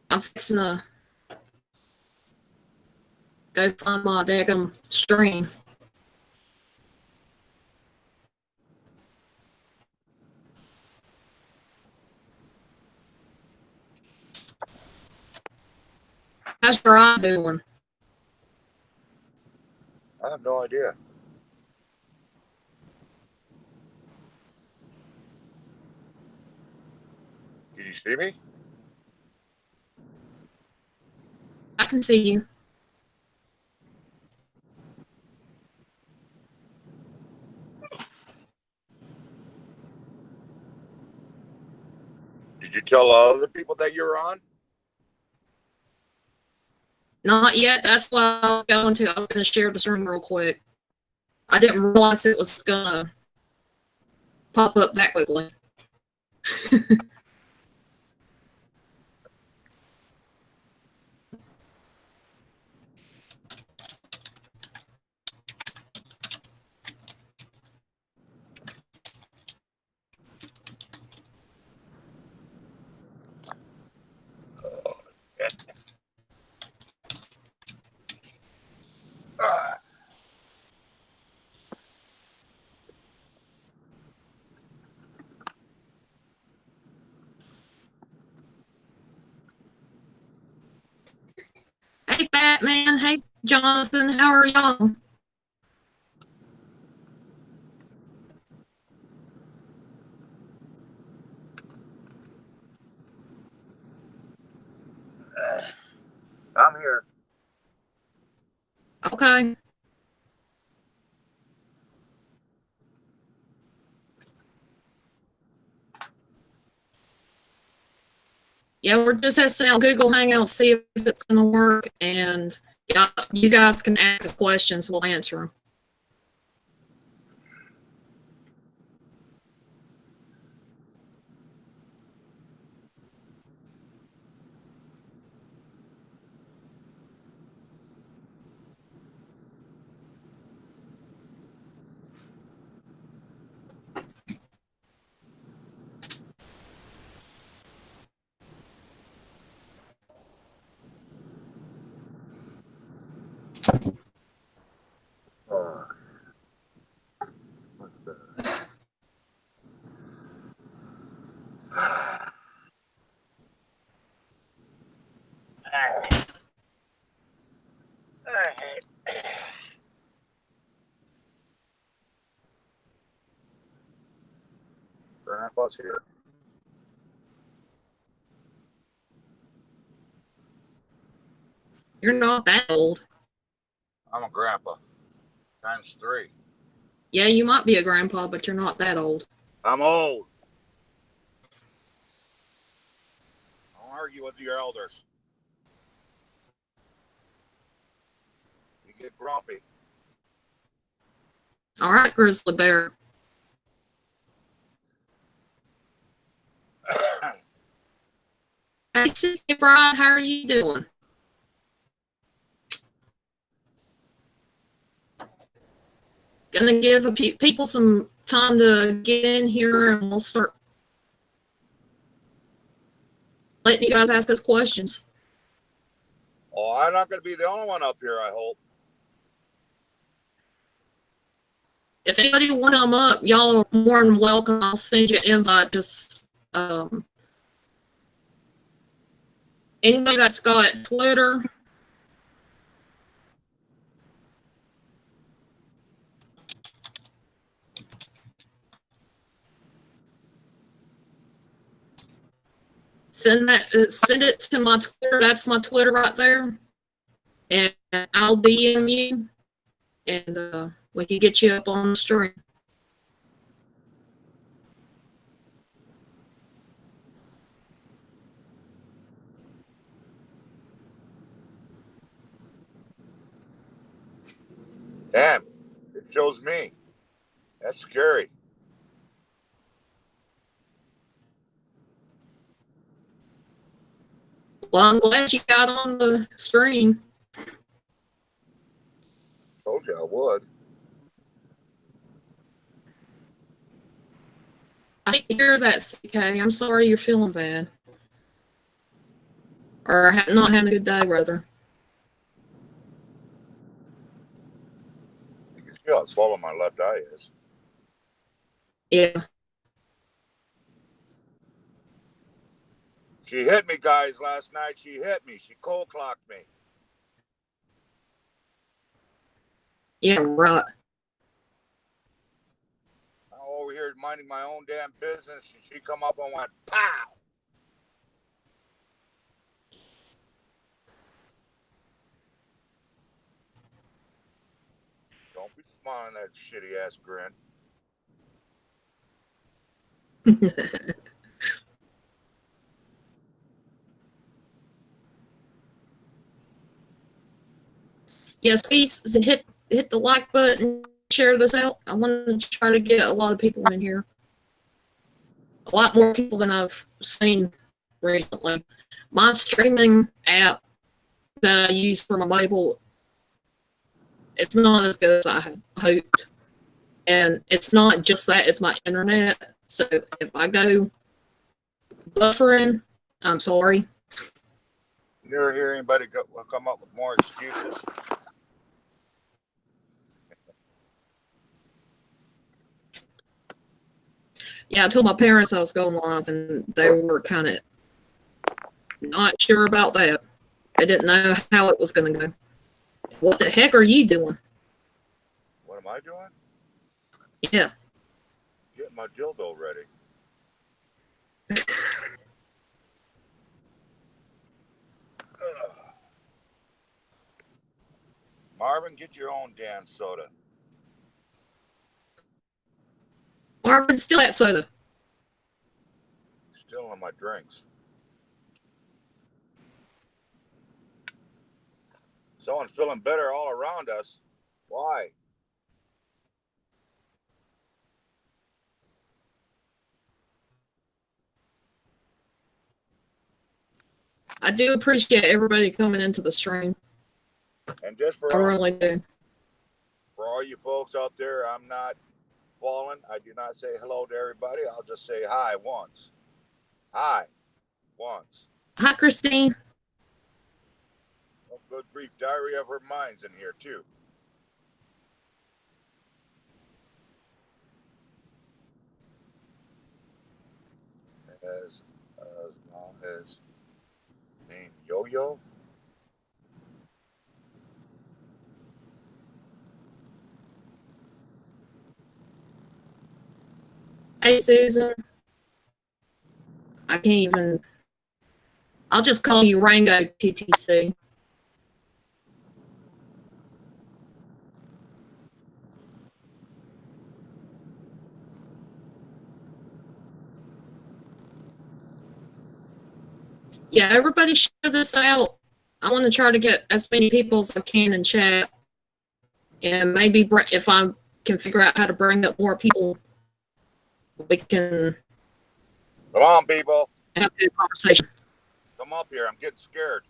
I'm fixing to go find my daggum stream. How's your eye doing? I have no idea. Can you see me? I can see you. Did you tell other people that you're on? Not yet. That's what I was going to. I was going to share the stream real quick. I didn't realize it was going to pop up that quickly. Hey, Batman. Hey, Jonathan. How are y'all? I'm here. Okay. Yeah, we're just testing out Google Hangouts, see if it's going to work. And yeah, you guys can ask us questions. We'll answer them. Grandpa's here. You're not that old. I'm a grandpa. Times 3. Yeah, you might be a grandpa, but you're not that old. I'm old. Don't argue with your elders. You get grumpy. All right, Grizzly Bear. Hey, City Bride, how are you doing? Gonna give people some time to get in here, and we'll start letting you guys ask us questions. Oh, I'm not going to be the only one up here, I hope. If anybody want to come up, y'all are more than welcome. I'll send you an invite. Just anybody that's got Twitter. Send it to my Twitter. That's my Twitter right there, and I'll DM you, and we can get you up on the stream. Damn, it shows me. That's scary. Well, I'm glad you got on the stream. Told you I would. I hate to hear that, CK. I'm sorry you're feeling bad. or not having a good day, rather. You can see how swollen my left eye is. Yeah. She hit me, guys, last night. She hit me. She cold clocked me. Yeah, right. I'm over here minding my own damn business. She come up and went, pow! Don't be smiling that shitty ass grin. Yes, please hit the like button, share this out. I want to try to get a lot of people in here. A lot more people than I've seen recently. My streaming app that I use for my label, it's not as good as I had hoped. And it's not just that, it's my internet. So if I go buffering, I'm sorry. You never hear anybody come up with more excuses. Yeah, I told my parents I was going live, and they were kind of not sure about that. They didn't know how it was going to go. What the heck are you doing? What am I doing? Yeah. Getting my dildo ready. Marvin, get your own damn soda. Marvin, still that soda. Still in my drinks. Someone's feeling better all around us. Why? I do appreciate everybody coming into the stream. And just I really do. For all you folks out there, I'm not falling. I do not say hello to everybody. I'll just say hi once. Hi once. Hi, Christine. Oh, good grief. Diary of her mind's in here, too. As long as name Yo-Yo. Hey, Susan. I can't even. I'll just call you Rango TTC. Yeah, everybody share this out. I want to try to get as many people as I can in chat. And maybe if I can figure out how to bring up more people, we can Come on, people. have a good conversation. Come up here. I'm getting scared.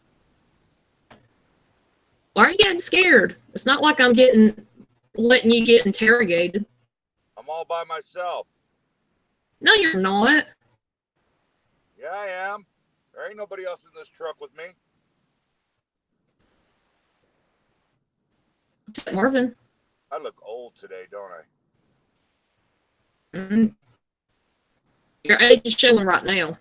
Why are you getting scared? It's not like I'm letting you get interrogated. I'm all by myself. No, you're not. Yeah, I am. There ain't nobody else in this truck with me. Except Marvin. I look old today, don't I? Mm-hmm. Your age is showing right now.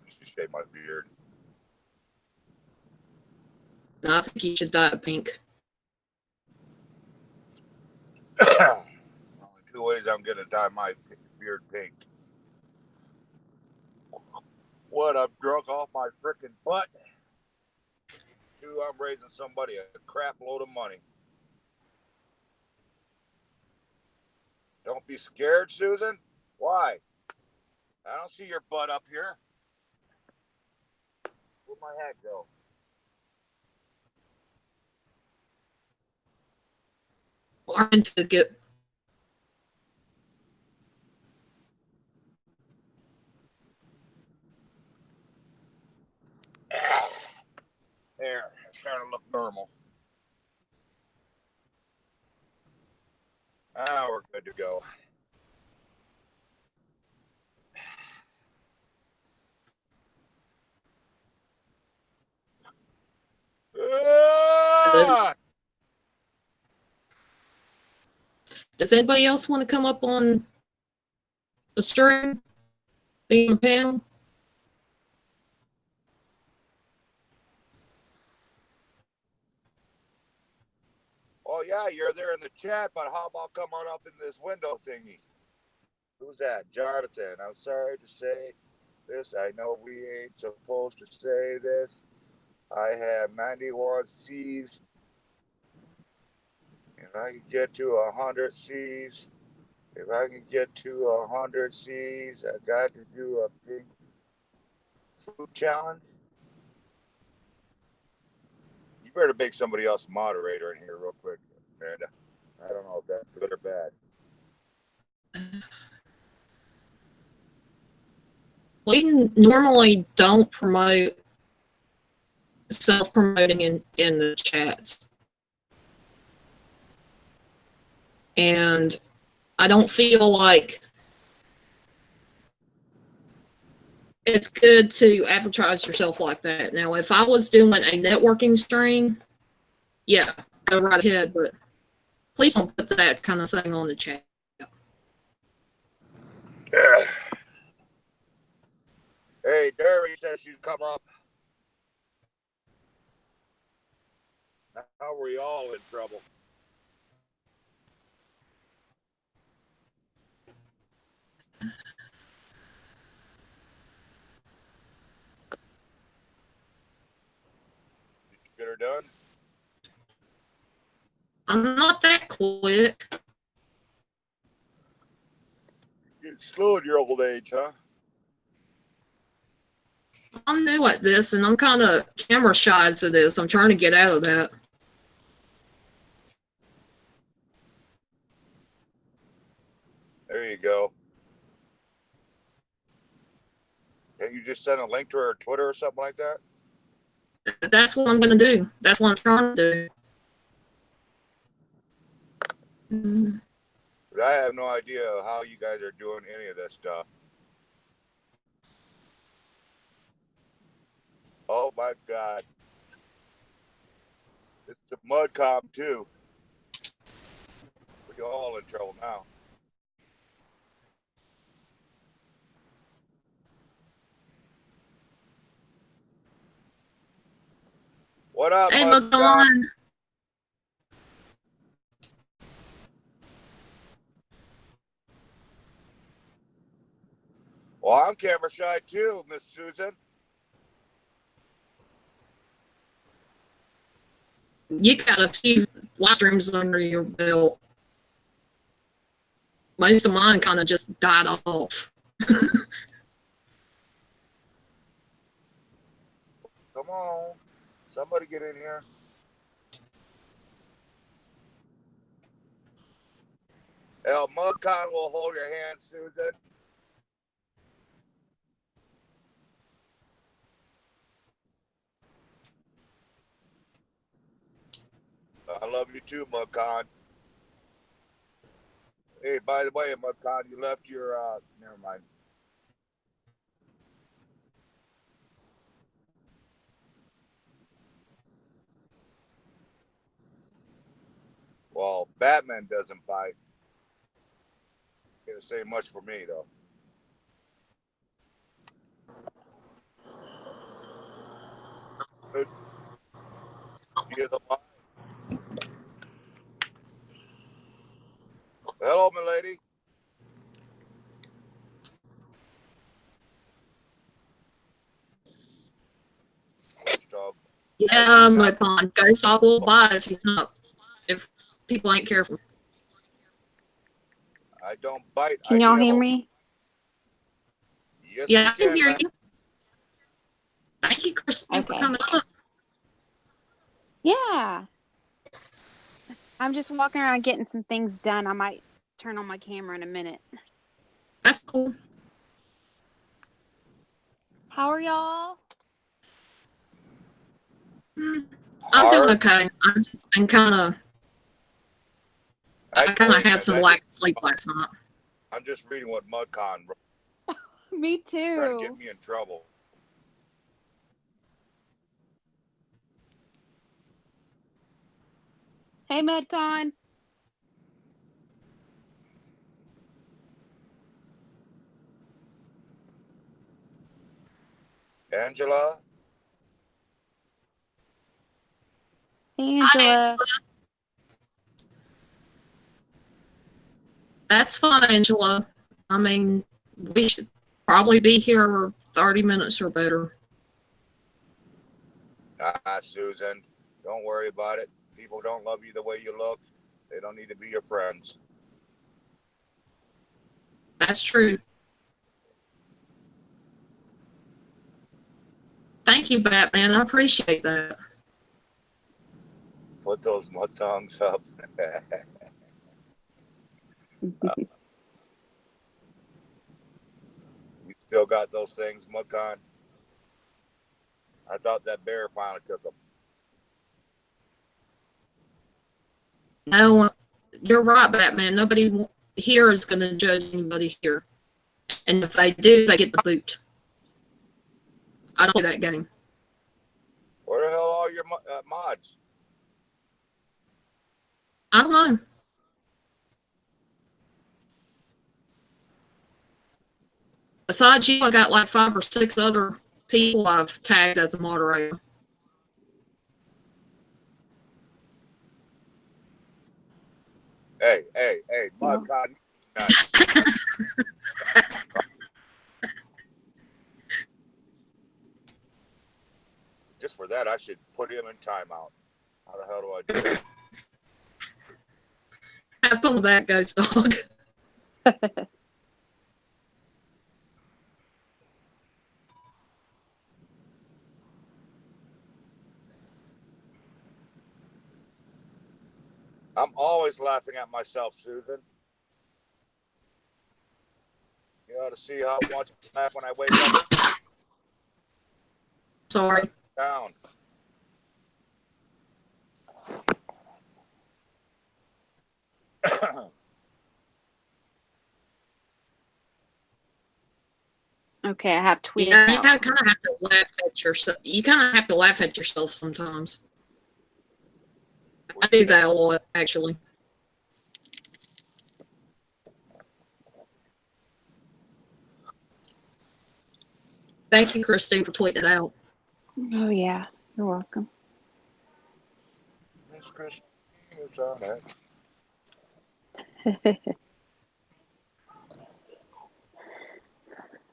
I should shave my beard. No, I think you should dye it pink. Only two ways I'm going to dye my beard pink. One, I'm drunk off my freaking butt. Two, I'm raising somebody a crap load of money. Don't be scared, Susan. Why? I don't see your butt up here. Where'd my hat go? Marvin took it. There, it's starting to look normal. Now we're good to go. Ah! Does anybody else want to come up on the stream? Be on the panel? Oh yeah, you're there in the chat, but how about come on up in this window thingy? Who's that? Jonathan. I'm sorry to say this. I know we ain't supposed to say this. I have 91 C's. If I can get to 100 C's, if I can get to 100 C's, I got to do a big food challenge. You better make somebody else a moderator in here real quick, Amanda. I don't know if that's good or bad. We normally don't promote self-promoting in the chats. And I don't feel like it's good to advertise yourself like that. Now, if I was doing a networking stream, yeah, go right ahead, but please don't put that kind of thing on the chat. Hey, Derry says she'd come up. Now we all in trouble. Did you get her done? I'm not that quick. You're slow in your old age, huh? I'm new at this, and I'm kind of camera shy as it is. I'm trying to get out of that. There you go. Can you just send a link to her Twitter or something like that? That's what I'm going to do. That's what I'm trying to do. I have no idea how you guys are doing any of this stuff. Oh my God. It's the MudCom too. We're all in trouble now. What up, Hey, MudCom? McGon. Well, I'm camera shy too, Miss Susan. You got a few live streams under your belt. Most of mine kind of just died off. Come on. Somebody get in here. El MudCon will hold your hand, Susan. I love you too, MudCon. Hey, by the way, MudCon, you left your, never mind. Well, Batman doesn't bite. Can't say much for me, though. You get the line? Hello, my lady. Dog. Yeah, McGon. Ghost Dog will bite if he's not. If people ain't careful. I don't bite. Can y'all hear me? Yes, Yeah, I we can hear man. you. Thank you, Christine, for Okay. coming up. Yeah. I'm just walking around getting some things done. I might turn on my camera in a minute. That's cool. How are y'all? I'm doing Hard. okay. I'm kind of I kind of told him had that some lack of sleep last night. I'm just reading what MudCon wrote, Me trying to too. get me in trouble. Hey, MedCon. Angela, Angela. That's fine, Angela. I mean, we should probably be here 30 minutes or better. Susan, don't worry about it. People don't love you the way you look. They don't need to be your friends. That's true. Thank you, Batman. I appreciate that. Put those mud tongues up. You still got those things, MudCon? I thought that bear finally took them. No, you're right, Batman. Nobody here is going to judge anybody here. And if they do, they get the boot. I don't play that game. Where the hell are your mods? I don't know. Besides you, I got like 5 or 6 other people I've tagged as a moderator. Hey, MudCon. Nice. Just for that, I should put him in timeout. How the hell do I do it? Have fun with that, Ghost Dog. I'm always laughing at myself, Susan. You ought to see how much I laugh when I wake up. Sorry. Down. Okay, I have tweeted Yeah, you out. kind of have to laugh at yourself. You kind of have to laugh at yourself sometimes. I do that a lot, actually. Thank you, Christine, for tweeting it out. Oh yeah, you're welcome. Miss Christine is on it.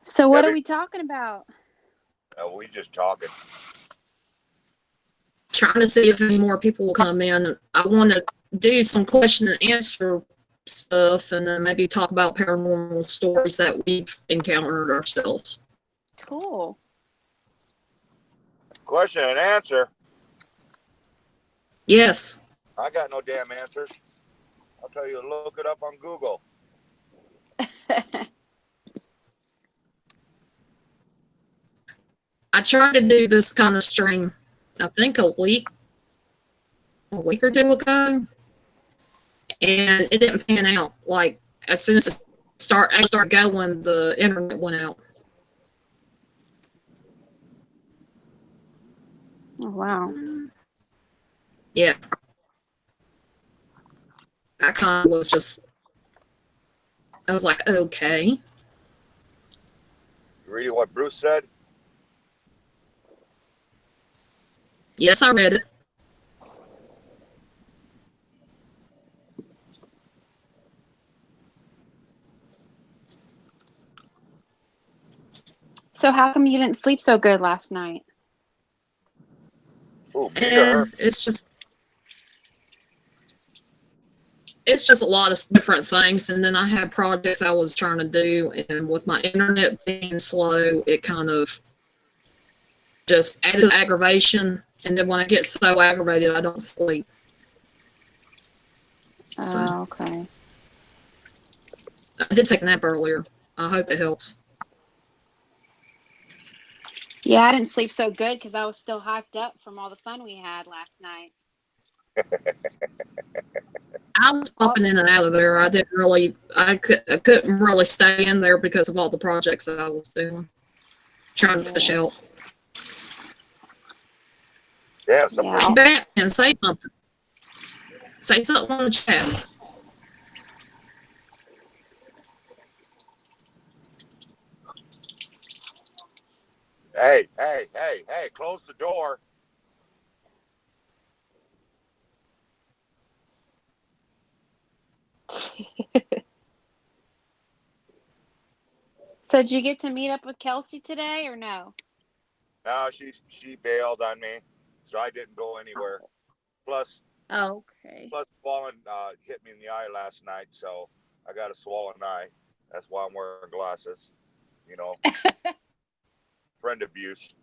So what Debbie- are we talking about? We just talking. Trying to see if any more people will come in. I want to do some question and answer stuff and then maybe talk about paranormal stories that we've encountered ourselves. Cool. Question and answer. Yes. I got no damn answers. I'll tell you to look it up on Google. I tried to do this kind of stream, I think a week or 2 ago, and it didn't pan out. Like, as soon as I started going, the internet went out. Oh, wow. Yeah. I kind of was just, I was like, okay. You reading what Bruce said? Yes, I read it. So how come you didn't sleep so good last night? Ooh, me or her? And it's just a lot of different things. And then I had projects I was trying to do, and with my internet being slow, it kind of just added aggravation. And then when I get so aggravated, I don't sleep. So. Oh, okay. I did take a nap earlier. I hope it helps. Yeah, I didn't sleep so good because I was still hyped up from all the fun we had last night. I was popping in and out of there. I couldn't really stay in there because of all the projects that I was doing, trying to push out. Yeah, somebody. Yeah. Back and say something. Say something on the chat. Hey, close the door. So did you get to meet up with Kelsey today or no? No, she bailed on me, so I didn't go anywhere. Plus, Okay. falling hit me in the eye last night, so I got a swollen eye. That's why I'm wearing glasses. You know, friend abuse.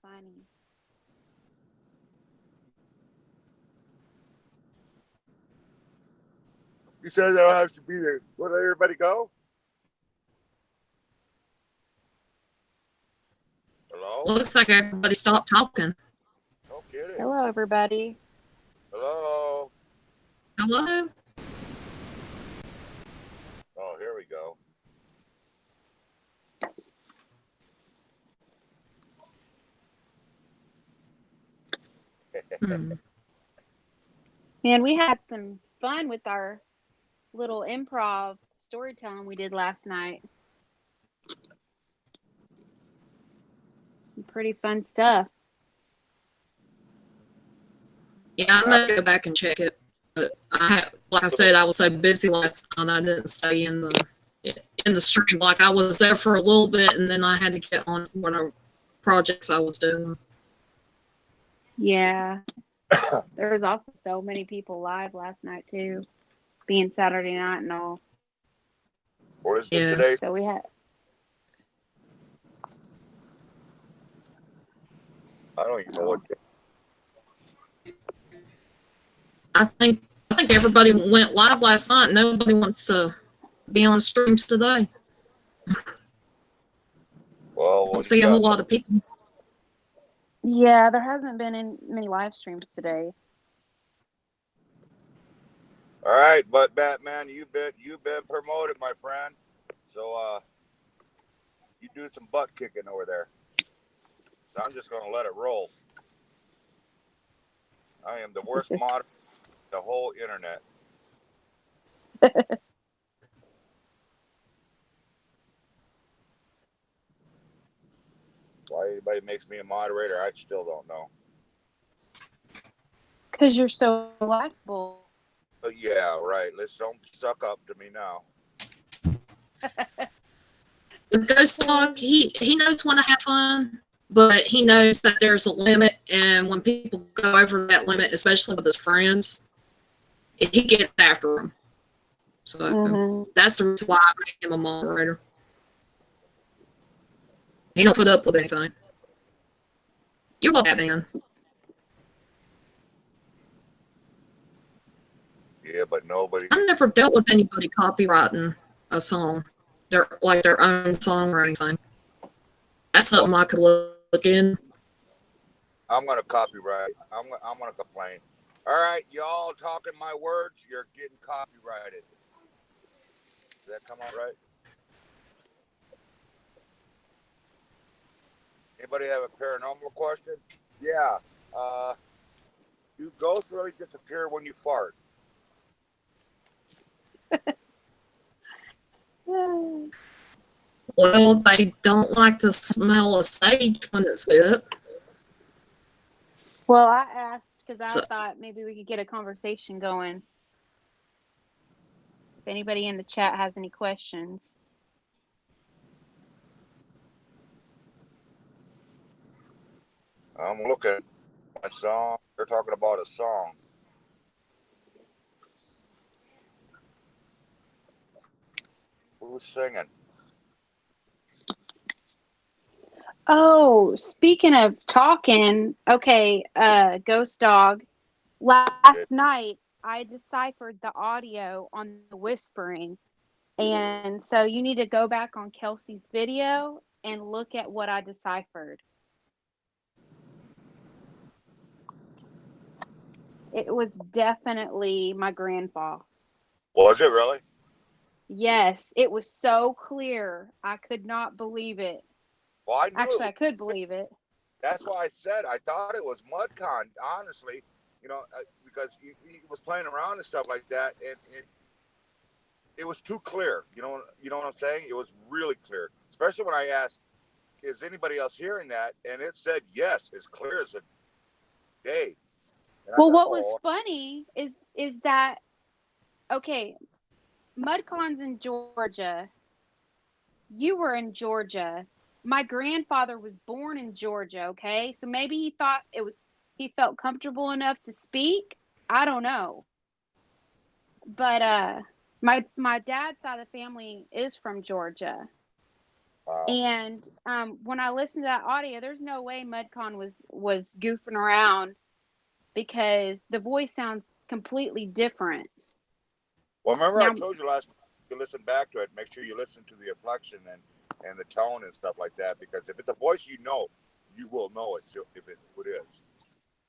Funny. You said I don't have to be there. Let everybody go. Hello? Looks like everybody stopped talking. No kidding. Hello, everybody. Hello? Hello? Oh, here we go. Man, we had some fun with our little improv storytelling we did last night. Some pretty fun stuff. Yeah, I'm gonna go back and check it. But like I said, I was so busy last night, I didn't stay in the stream. Like I was there for a little bit, and then I had to get on to whatever projects I was doing. Yeah. There was also so many people live last night too, being Saturday night and all. What is it Yeah. today? So we had. I don't even know what. I think everybody went live last night. Nobody wants to be on streams today. Well, I don't see a whole lot of people. Yeah, there hasn't been many live streams today. All right, but Batman, you've been promoted, my friend. So you do some butt kicking over there. I'm just gonna let it roll. I am the worst moderator in the whole internet. Why anybody makes me a moderator, I still don't know. Because you're so likable. But yeah, right. Let's don't suck up to me now. Ghost Dog, he knows when to have fun, but he knows that there's a limit, and when people go over that limit, especially with his friends, he gets after them. So that's the reason why I make him a moderator. He don't put up with anything. You're welcome, man. Yeah, but nobody. I've never dealt with anybody copywriting a song, their own song or anything. That's something I could look in. I'm gonna copyright. I'm gonna complain. All right, y'all talking my words. You're getting copyrighted. Does that come out right? Anybody have a paranormal question? Yeah. Do ghosts really disappear when you fart? Well, they don't like to smell a sage when it's lit. Well, I asked because I thought maybe we could get a conversation going. If anybody in the chat has any questions. I'm looking at my song. They're talking about a song. Who's singing? Oh, speaking of talking, okay, Ghost Dog. Last night I deciphered the audio on the whispering. And so you need to go back on Kelsey's video and look at what I deciphered. It was definitely my grandpa. Was it really? Yes, it was so clear. I could not believe it. Well, I knew it Actually, was. I could believe it. That's why I said I thought it was MudCon. Honestly, because he was playing around and stuff like that, and it was too clear. You know what I'm saying? It was really clear, especially when I asked, "Is anybody else hearing that?" And it said yes, as clear as a day. And I Well, thought, what was oh, funny is that okay, MudCon's in Georgia. You were in Georgia. My grandfather was born in Georgia, okay? So maybe he felt comfortable enough to speak. I don't know. But my dad's side of the family is from Georgia. wow. And when I listened to that audio, there's no way MudCon was goofing around because the voice sounds completely different. Well, remember I Now, told you last time you listen back to it. Make sure you listen to the inflection and the tone and stuff like that. Because if it's a voice you will know it if it is.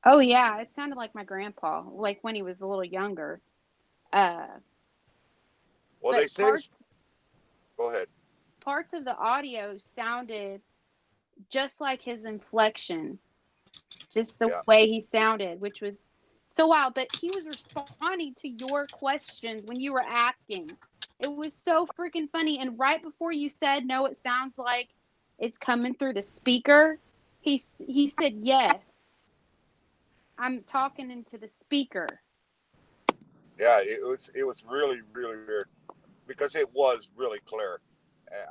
oh yeah, it sounded like my grandpa, like when he was a little younger. Uh, Well, they but say. Go ahead. parts of the audio sounded just like his inflection, just the Yeah. way he sounded, which was so wild. But he was responding to your questions when you were asking. It was so freaking funny. And right before you said, no, it sounds like it's coming through the speaker, he said, yes, I'm talking into the speaker. Yeah. It was really really weird because it was really clear.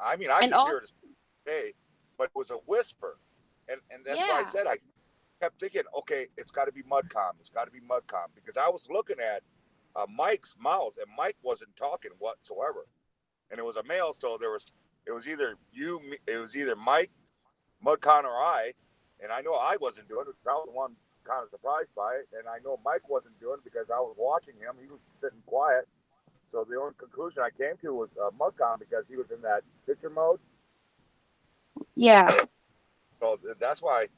I mean, I And could hear also, it today, but it was a whisper, and that's why I yeah, said I kept thinking, okay, it's got to be MudCom. It's got to be MudCom because I was looking at Mike's mouth and Mike wasn't talking whatsoever, and it was a male, so it was either it was either Mike, MudCon, or I, and I know I wasn't doing it because I was the one kind of surprised by it, and I know Mike wasn't doing it because I was watching him. He was sitting quiet. So the only conclusion I came to was MudCon because he was in that picture mode. yeah. So that's why.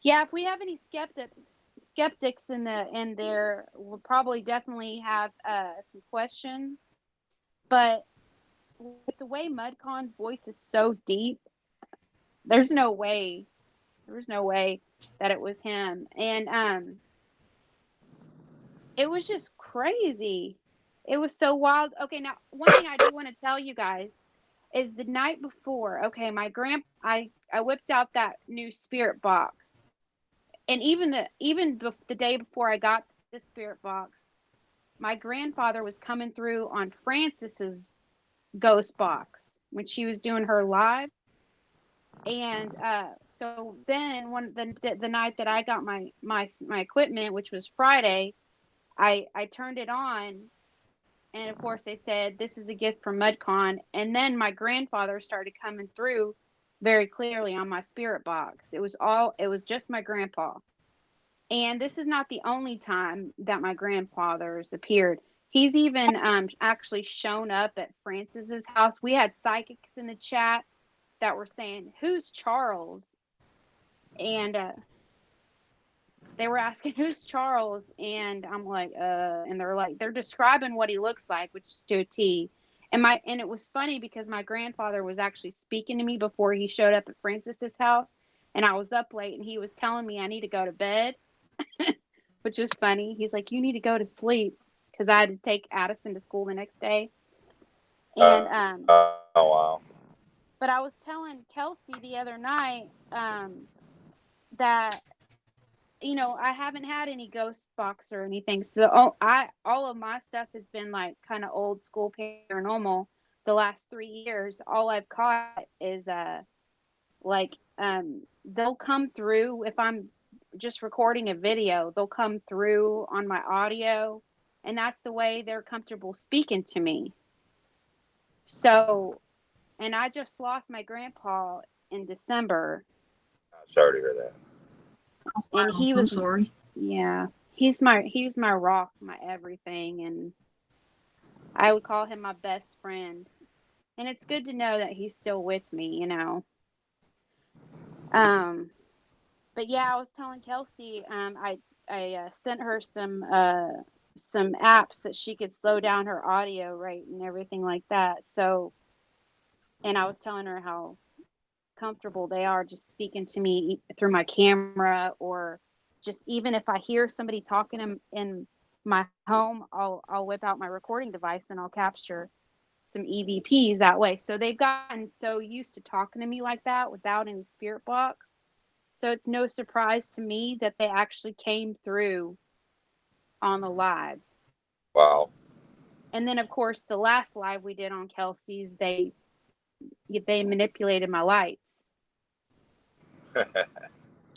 Yeah, if we have any skeptics in there, we'll probably definitely have some questions. But with the way Mudcon's voice is so deep, there's no way, there's no way that it was him. And it was just crazy. It was so wild. Okay, now one thing I do want to tell you guys is the night before. Okay, I whipped out that new spirit box, and the day before I got the spirit box, my grandfather was coming through on Francis's ghost box when she was doing her live. And so then the night that I got my equipment, which was Friday, I turned it on, and of course they said this is a gift from MudCon. And then my grandfather started coming through very clearly on my spirit box. It was just my grandpa. And this is not the only time that my grandfather's appeared. He's even actually shown up at Francis's house. We had psychics in the chat that were saying, "Who's Charles?" And they were asking, "Who's Charles?" And I'm like, and they're describing what he looks like, which is to a T. And it was funny because my grandfather was actually speaking to me before he showed up at Francis's house, and I was up late, and he was telling me I need to go to bed, which was funny. He's like, "You need to go to sleep," because I had to take Addison to school the next day. And Oh wow. but I was telling Kelsey the other night that I haven't had any ghost box or anything. So all of my stuff has been like kind of old school paranormal. The last 3 years, all I've caught is like they'll come through if I'm just recording a video. They'll come through on my audio, and that's the way they're comfortable speaking to me. So, and I just lost my grandpa in December, Sorry to hear that. and Wow, I'm sorry. yeah, he's my rock, my everything, and I would call him my best friend. And it's good to know that he's still with me. But But yeah, I was telling Kelsey, I sent her some apps that she could slow down her audio rate and everything like that. So, and I was telling her how comfortable they are just speaking to me through my camera, or just even if I hear somebody talking in my home, I'll whip out my recording device and I'll capture some EVPs that way. So they've gotten so used to talking to me like that without any spirit box. So it's no surprise to me that they actually came through on the live. Wow. And then of course the last live we did on Kelsey's, they manipulated my lights.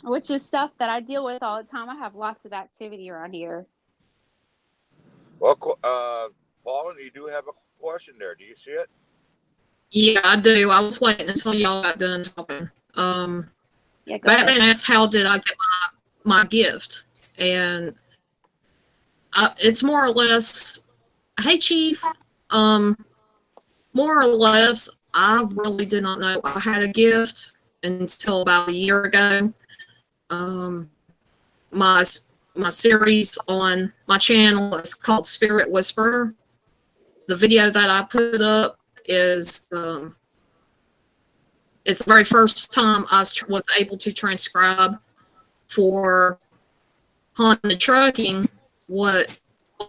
Which is stuff that I deal with all the time. I have lots of activity around here. Well, Paula, you do have a question there. Do you see it? Yeah, I do. I was waiting until y'all got done talking. Yeah, go Batman ahead. asked, how did I get my gift? And it's more or less, hey, Chief. More or less, I really did not know I had a gift until about a year ago. My series on my channel is called Spirit Whisperer. The video that I put up is it's the very first time I was able to transcribe for Haunted Trucking what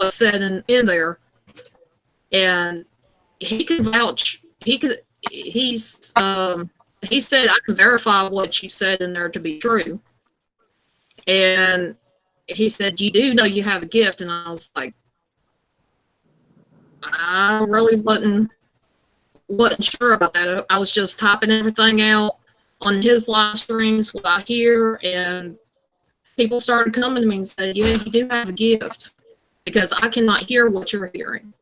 was said in there, and he could vouch. He said I can verify what you said in there to be true. And he said, you do know you have a gift. And I was like, I really wasn't sure about that. I was just typing everything out on his live streams, what I hear, and people started coming to me and said, yeah, you do have a gift, because I cannot hear what you're hearing.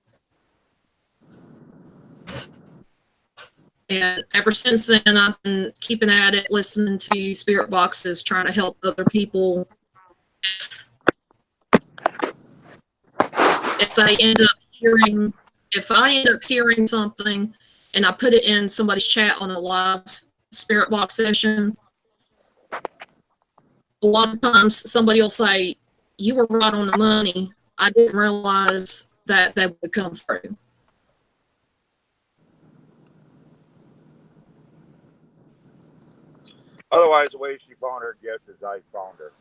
And ever since then, I've been keeping at it, listening to spirit boxes, trying to help other people. If I end up hearing something and I put it in somebody's chat on a live spirit box session, a lot of times somebody will say, you were right on the money. I didn't realize that would come through. Otherwise, the way she found her gift is I found her,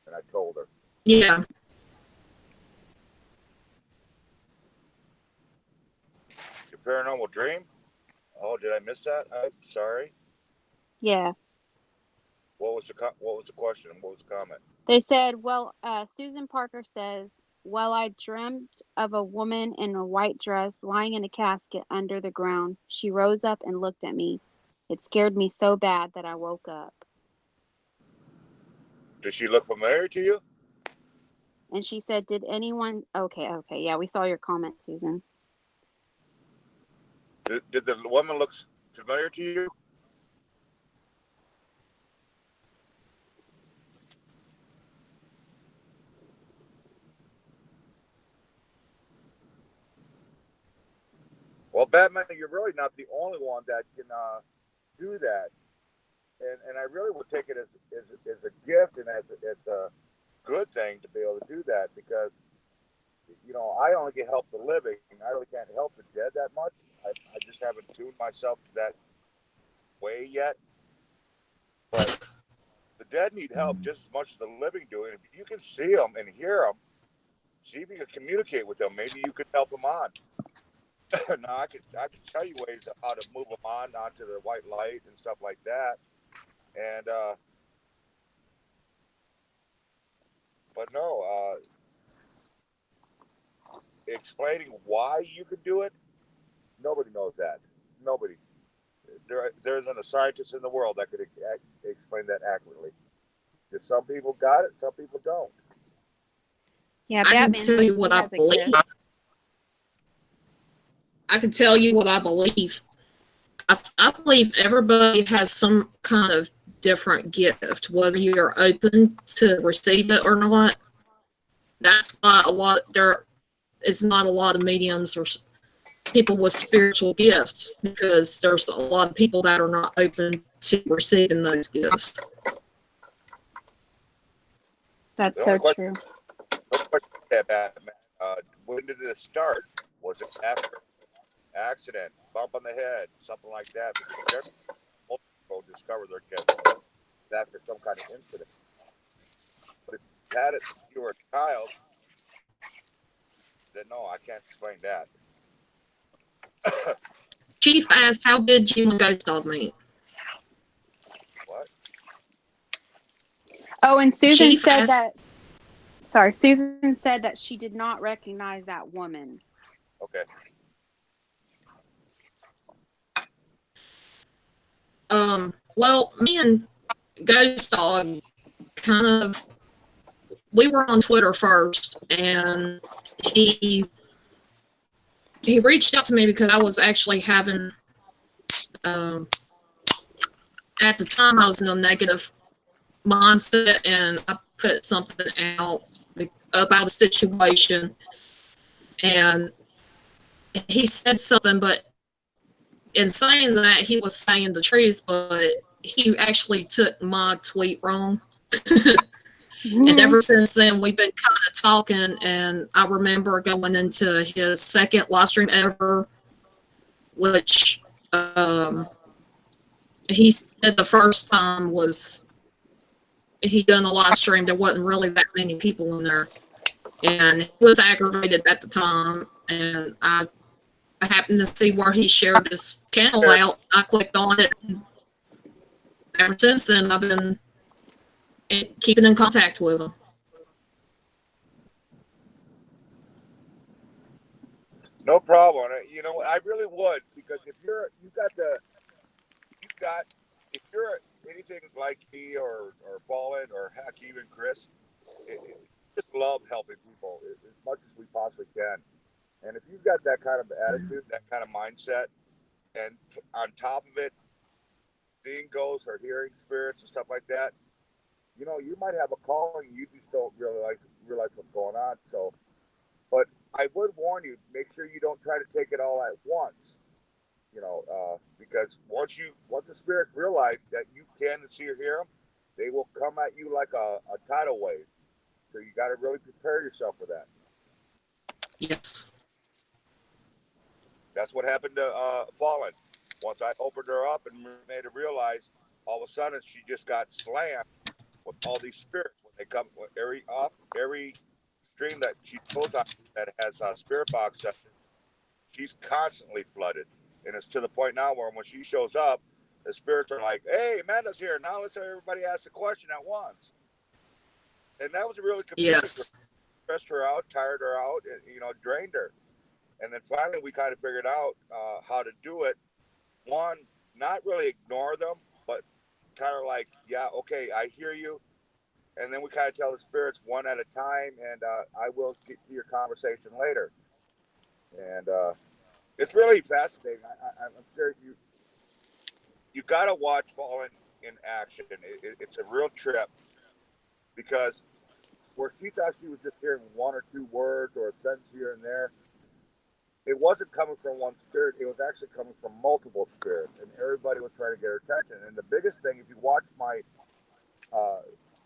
and I told her. Yeah. Your paranormal dream? Oh, did I miss that? I'm sorry. Yeah. What was the question? What was the comment? They said, well, Susan Parker says, well, I dreamt of a woman in a white dress lying in a casket under the ground. She rose up and looked at me. It scared me so bad that I woke up. Does she look familiar to you? And she said, did anyone... Okay. Yeah, we saw your comment, Susan. Did the woman look familiar to you? Well, Batman, you're really not the only one that can do that, and I really would take it as a gift and as a good thing to be able to do that, because I only can help the living. I really can't help the dead that much. I just haven't tuned myself to that way yet. But the dead need help just as much as the living do. And if you can see them and hear them, see if you can communicate with them. Maybe you could help them on. Now, I could tell you ways of how to move them onto the white light and stuff like that. And but no, explaining why you could do it, nobody knows that. Nobody. There isn't a scientist in the world that could explain that accurately. Just some people got it, some people don't. Yeah, I can Batman tell you what I has a believe. gift. I can tell you what I believe. I believe everybody has some kind of different gift, whether you're open to receive it or not. That's why there is not a lot of mediums or people with spiritual gifts, because there's a lot of people that are not open to receiving those gifts. That's The so only question, true. no question that Batman. When did this start? Was it after accident, bump on the head, something like that? Because generally, most people discover their kids after some kind of incident. But if you had it since you were a child, then no, I can't explain that. Chief asked, how did you and Ghost Dog meet? What? Oh, and Susan Chief said asked, that. Sorry, Susan said that she did not recognize that woman. Okay. well, me and Ghost Dog kind of, we were on Twitter first, and he reached out to me because I was actually having, um, at the time I was in a negative mindset, and I put something out about the situation, and he said something, but in saying that, he was saying the truth, but he actually took my tweet wrong. And ever since then, we've been kind of talking, and I remember going into his second live stream ever, which he said the first time was he done a live stream. There wasn't really that many people in there, and he was aggravated at the time. And I happened to see where he shared his channel out. I clicked on it. And ever since then, I've been keeping in contact with him. No problem. You know, I really would, because if if you're anything like me or Fallen or heck even Chris, just love helping people as much as we possibly can. And if you've got that kind of attitude, that kind of mindset, and on top of it, seeing ghosts or hearing spirits and stuff like that, you know, you might have a calling, you just don't realize what's going on. So, but I would warn you, make sure you don't try to take it all at once. You know, because once the spirits realize that you can see or hear them, they will come at you like a tidal wave. So you got to really prepare yourself for that. Yes. That's what happened to Fallen. Once I opened her up and made her realize, all of a sudden she just got slammed with all these spirits when they come. Every stream that she goes on that has a spirit box, she's constantly flooded, and it's to the point now where when she shows up, the spirits are like, "Hey, Amanda's here now. Let's have everybody ask the question at once." And that was really confusing. Yes. Stressed her out, tired her out, and, drained her. And then finally, we kind of figured out how to do it. One, not really ignore them, but kind of like, yeah, okay, I hear you. And then we kind of tell the spirits one at a time, and I will get to your conversation later. And it's really fascinating. I'm serious. You got to watch Fallen in action. It's a real trip, because where she thought she was just hearing one or two words or a sentence here and there, it wasn't coming from one spirit. It was actually coming from multiple spirits, and everybody was trying to get her attention. And the biggest thing, if you watch my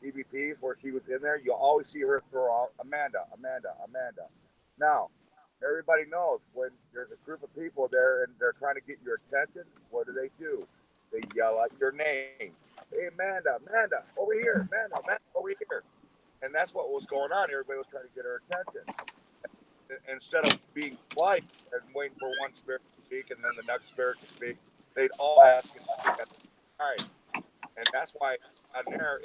EVPs where she was in there, you'll always see her throw out Amanda, Amanda, Amanda. Now, everybody knows when there's a group of people there and they're trying to get your attention, what do? They yell out your name. Hey, Amanda, Amanda, over here, Amanda, Amanda, over here. And that's what was going on. Everybody was trying to get her attention. Instead of being polite and waiting for one spirit to speak and then the next spirit to speak, they'd all ask and speak at the same time. And that's why on there,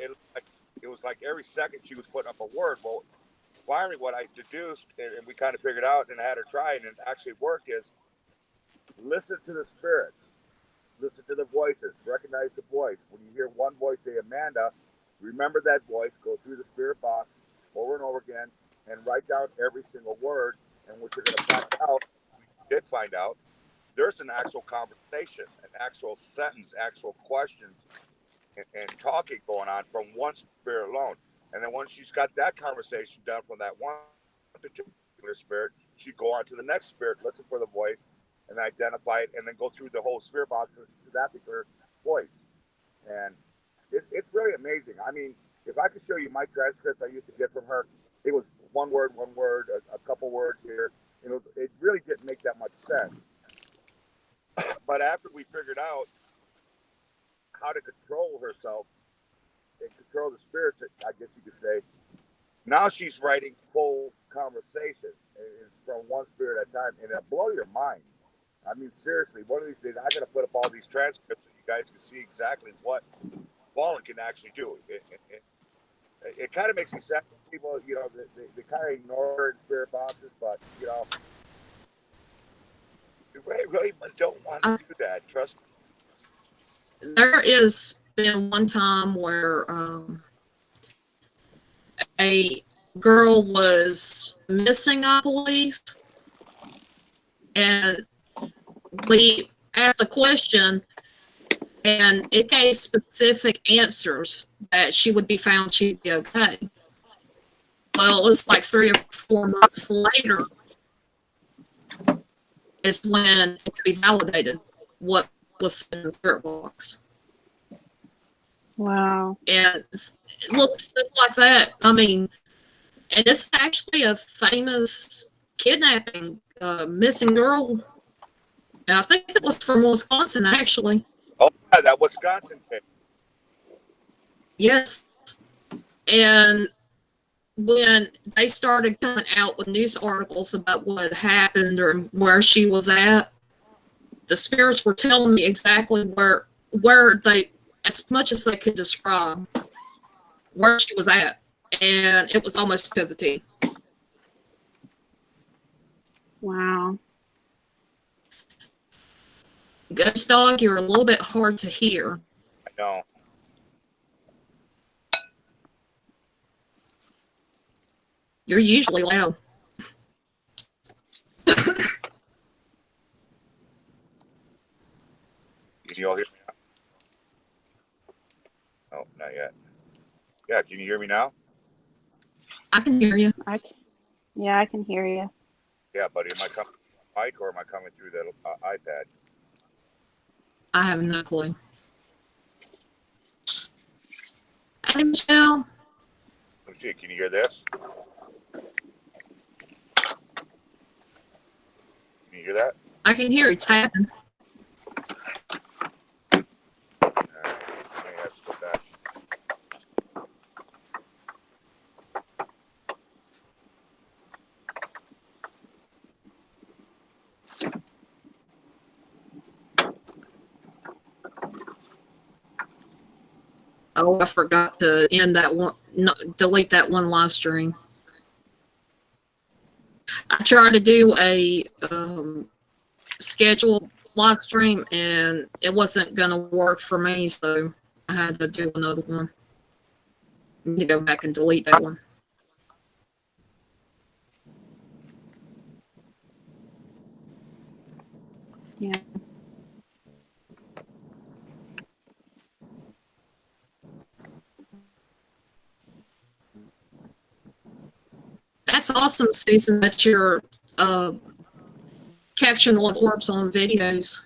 it was like every second she was putting up a word. Well, finally, what I deduced, and we kind of figured out and had her try, and it actually worked, is listen to the spirits, listen to the voices, recognize the voice. When you hear one voice say Amanda, remember that voice, go through the spirit box over and over again, and write down every single word. And what you're going to find out, we did find out, there's an actual conversation, an actual sentence, actual questions, and talking going on from one spirit alone. And then once she's got that conversation done from that one particular spirit, she'd go on to the next spirit, listen for the voice, and identify it, and then go through the whole spirit box to that particular voice. And it's really amazing. I mean, if I could show you my transcripts I used to get from her, it was one word, a couple words here. You know, it really didn't make that much sense. But after we figured out how to control herself and control the spirits, I guess you could say, now she's writing full conversations. It's from one spirit at a time, and it'll blow your mind. I mean, seriously, one of these days I got to put up all these transcripts so you guys can see exactly what Fallen can actually do. It kind of makes me sad. People, you know, they kind of ignore her in spirit boxes, but you know, you really don't want to do that. Trust me. There is been one time where a girl was missing, I believe, and we asked a question, and it gave specific answers that she would be found, she'd be okay. Well, it was like 3 or 4 months later is when it could be validated what was in the spirit box. Wow. And it looks stuff like that. I mean, and it's actually a famous kidnapping, missing girl. And I think it was from Wisconsin, actually. Oh, yeah, that Wisconsin kid. Yes. And when they started coming out with news articles about what happened or where she was at, the spirits were telling me exactly where they, as much as they could describe, where she was at. And it was almost to the T. Wow. Ghost Dog, you're a little bit hard to hear. I know. You're usually loud. Can you all hear me now? Oh, not yet. Yeah, can you hear me now? I can hear you. Yeah, I can hear you. Yeah, buddy. Am I coming through the mic or am I coming through the iPad? I have no clue. Hey, Michelle. Let me see. Can you hear this? Can you hear that? I can hear you tapping. I may have to put that. Oh, I forgot to end that one, no, delete that one live stream. I tried to do a scheduled live stream and it wasn't going to work for me, so I had to do another one. I need to go back and delete that one. Yeah. That's awesome, Susan, that you're capturing the little orbs on videos.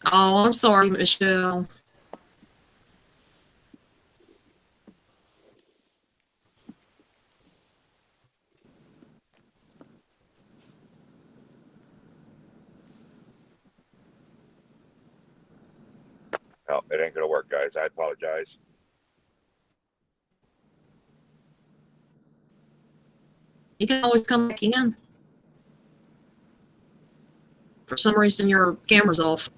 Oh, I'm sorry, Michelle. No, it ain't gonna work, guys. I apologize. You can always come back in. For some reason, your camera's off.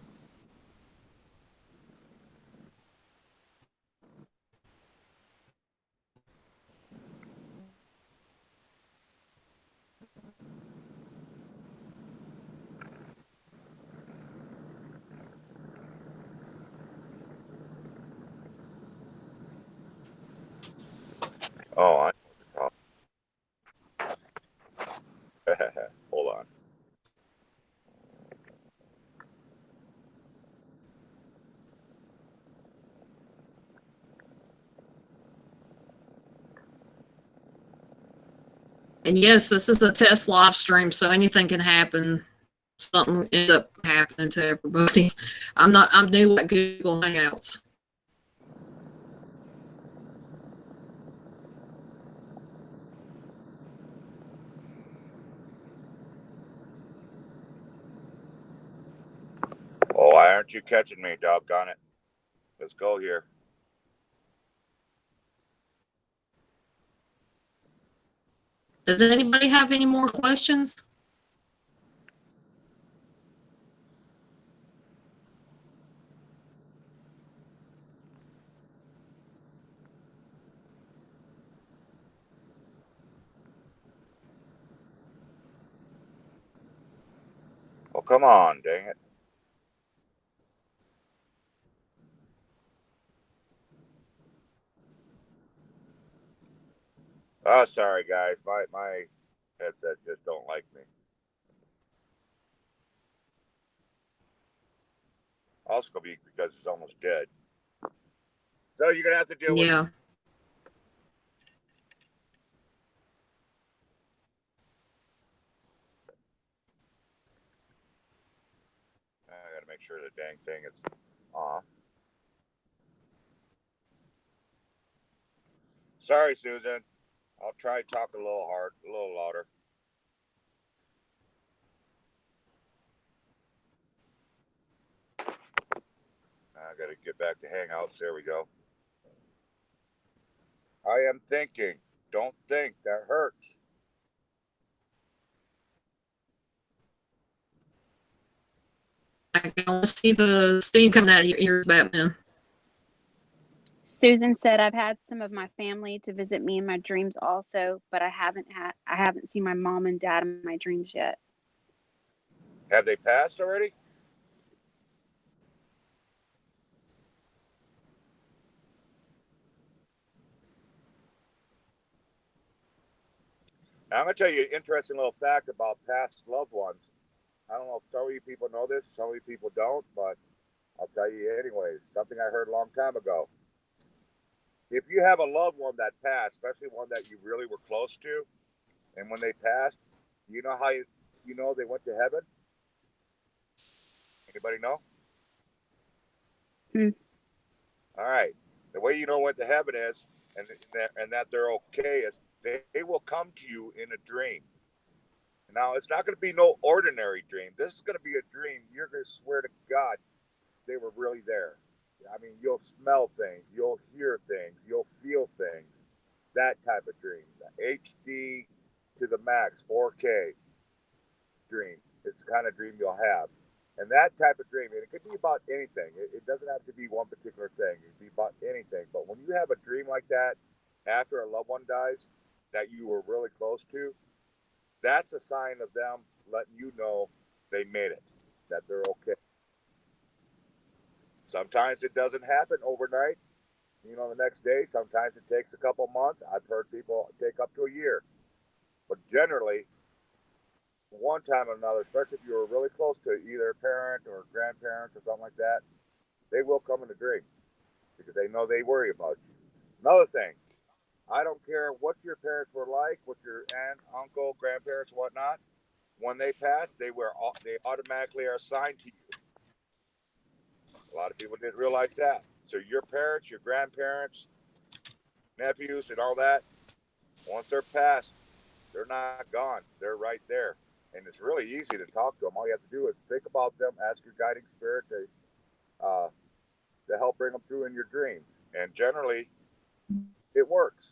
Oh, I know what the problem. Hold on. And yes, this is a test live stream, so anything can happen. something ended up happening to everybody. I'm new at Google Hangouts. Oh, why aren't you catching me, doggone it? Let's go here. Does anybody have any more questions? Oh, come on, dang it. Oh, sorry, guys. My headset just don't like me. Also gonna be because it's almost dead. So you're gonna have to deal with. Yeah. I gotta make sure the dang thing is off. Sorry, Susan. I'll try to talk a little louder. I gotta get back to Hangouts. There we go. I am thinking. Don't think. That hurts. I can almost see the steam coming out of your ears, Batman. Susan said, I've had some of my family to visit me in my dreams also, but I haven't seen my mom and dad in my dreams yet. Have they passed already? Now, I'm gonna tell you an interesting little fact about past loved ones. I don't know if some of you people know this, some of you people don't, but I'll tell you anyways. Something I heard a long time ago. If you have a loved one that passed, especially one that you really were close to, and when they passed, you know how you know they went to heaven? Anybody know? All right. The way you know went to heaven is, and that they're okay is, they will come to you in a dream. Now, it's not going to be no ordinary dream. This is going to be a dream. You're going to swear to God they were really there. I mean, you'll smell things, you'll hear things, you'll feel things. That type of dream. HD to the max, 4K dream. It's the kind of dream you'll have. And that type of dream, and it could be about anything. It doesn't have to be one particular thing. It could be about anything. But when you have a dream like that after a loved one dies that you were really close to, that's a sign of them letting you know they made it, that they're okay. Sometimes it doesn't happen overnight, the next day. Sometimes it takes a couple months. I've heard people take up to a year. But generally, one time or another, especially if you were really close to either a parent or a grandparent or something like that, they will come in a dream because they know they worry about you. Another thing, I don't care what your parents were like, what your aunt, uncle, grandparents, whatnot. When they pass, they automatically are assigned to you. A lot of people didn't realize that. So your parents, your grandparents, nephews, and all that, once they're passed, they're not gone. They're right there. And it's really easy to talk to them. All you have to do is think about them, ask your guiding spirit to help bring them through in your dreams. And generally, it works.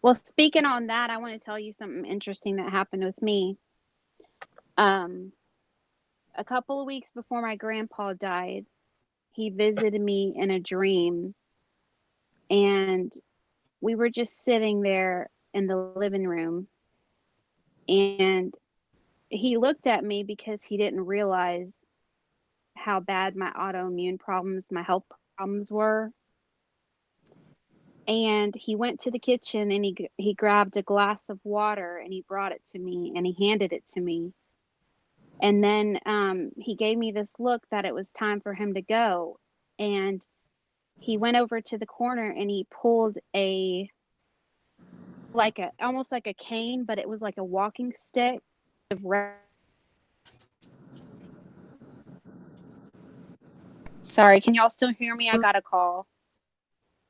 Well, speaking on that, I want to tell you something interesting that happened with me. A couple of weeks before my grandpa died, he visited me in a dream, and we were just sitting there in the living room, and he looked at me because he didn't realize how bad my autoimmune problems, my health problems were. And he went to the kitchen and he grabbed a glass of water and he brought it to me and he handed it to me. And then he gave me this look that it was time for him to go. And he went over to the corner and he pulled almost like a cane, but it was like a walking stick. Sorry, can y'all still hear me? I got a call.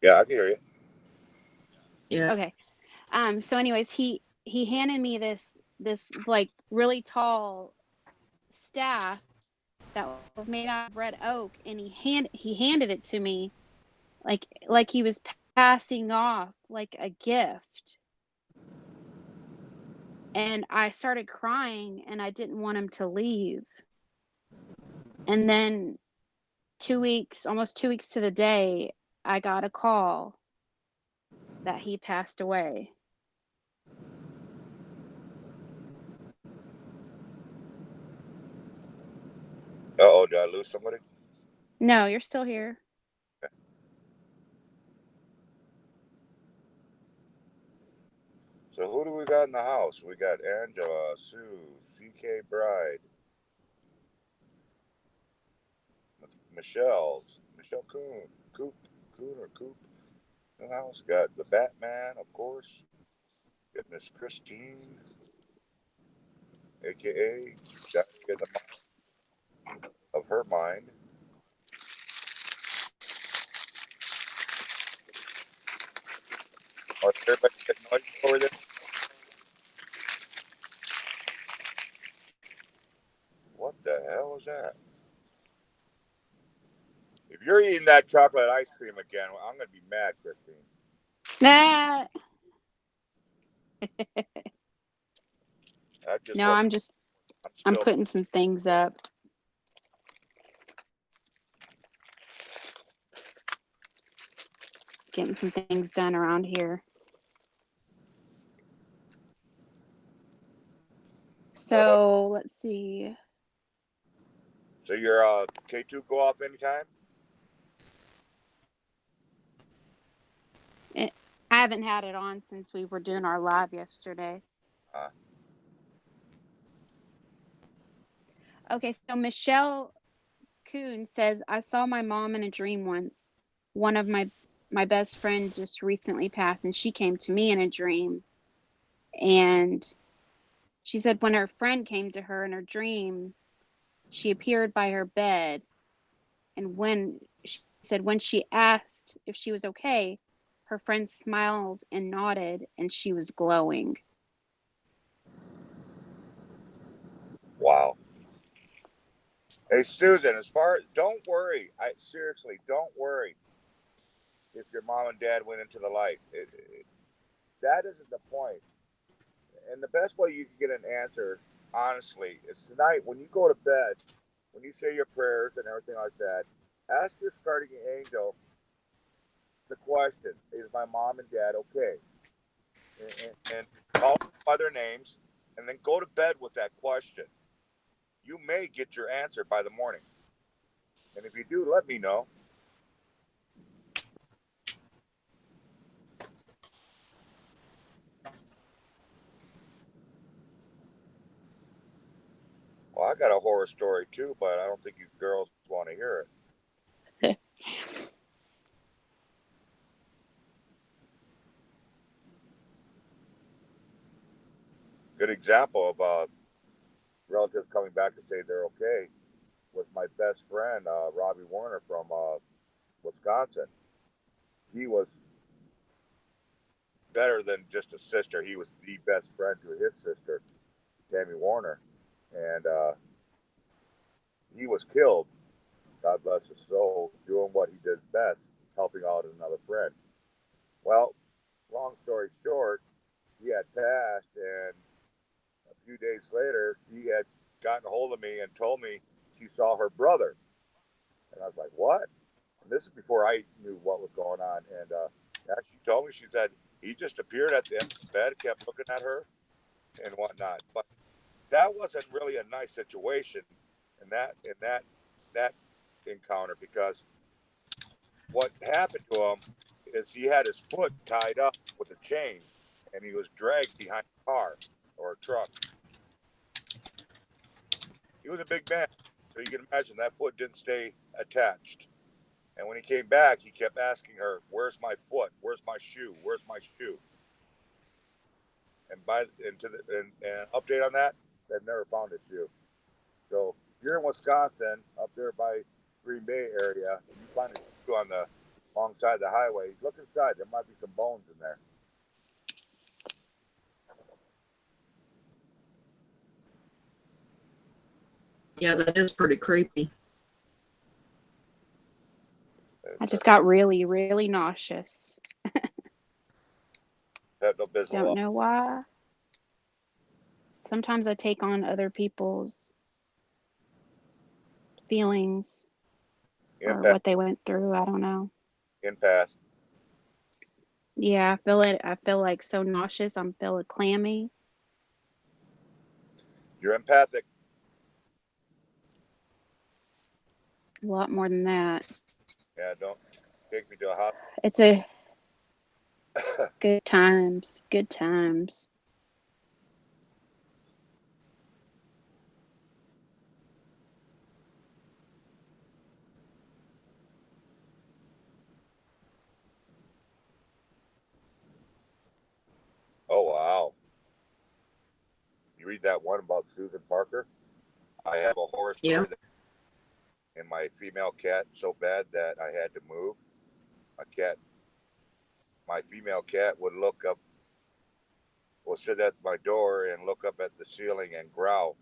Yeah, I can hear you. Yeah. Okay. So anyways, he handed me this like really tall staff that was made out of red oak, and he handed it to me like he was passing off like a gift. And I started crying, and I didn't want him to leave. And then 2 weeks, almost 2 weeks to the day, I got a call that he passed away. Uh-oh, did I lose somebody? No, you're still here. So who do we got in the house? We got Angela, Sue, CK Bride, Michelle Coon, Coop in the house. Got the Batman, of course. Got Miss Christine, aka in the mind of her mind. Or everybody get noise over there? What the hell was that? If you're eating that chocolate ice cream again, well, I'm gonna be mad, Christine. Nah. That just No, what I'm I'm still. putting some things up. Getting some things done around here. So let's see. So your K2 go off anytime? I haven't had it on since we were doing our live yesterday. Okay, so Michelle Kuhn says, I saw my mom in a dream once. One of my best friend just recently passed, and she came to me in a dream. And she said when her friend came to her in her dream, she appeared by her bed. And when she said when she asked if she was okay, her friend smiled and nodded, and she was glowing. Wow. Hey Susan, don't worry. I seriously don't worry if your mom and dad went into the light. That isn't the point. And the best way you can get an answer, honestly, is tonight when you go to bed, when you say your prayers and everything like that, ask your guardian angel the question: is my mom and dad okay? And call them by their names, and then go to bed with that question. You may get your answer by the morning. And if you do, let me know. Well, I got a horror story too, but I don't think you girls want to hear it. Good example of relatives coming back to say they're okay was my best friend, Robbie Warner from Wisconsin. He was better than just a sister. He was the best friend to his sister, Tammy Warner. And he was killed, God bless his soul, doing what he does best, helping out another friend. Well, long story short, he had passed, and a few days later, she had gotten a hold of me and told me she saw her brother. And I was like, what? And this is before I knew what was going on. And she told me, she said, he just appeared at the end of the bed, kept looking at her and whatnot. But that wasn't really a nice situation in that encounter, because what happened to him is he had his foot tied up with a chain and he was dragged behind a car or a truck. He was a big man, so you can imagine that foot didn't stay attached. And when he came back, he kept asking her, "Where's my foot? Where's my shoe? Where's my shoe?" And an update on that, they've never found a shoe. So if you're in Wisconsin, up there by Green Bay area, and you find a shoe on the wrong side of the highway, look inside. There might be some bones in there. Yeah, that is pretty creepy. I just got really, really nauseous. Don't know why. Sometimes I take on other people's feelings or what they went through. I don't know. Empath. Yeah, I feel it. I feel like so nauseous. I'm feeling clammy. You're empathic. A lot more than that. Yeah, don't take me to a hospital. It's a good times. Good times. Oh, wow. You read that one about Susan Parker? I have a horror story in my female cat so bad that I had to move. My female cat would sit at my door and look up at the ceiling and growl.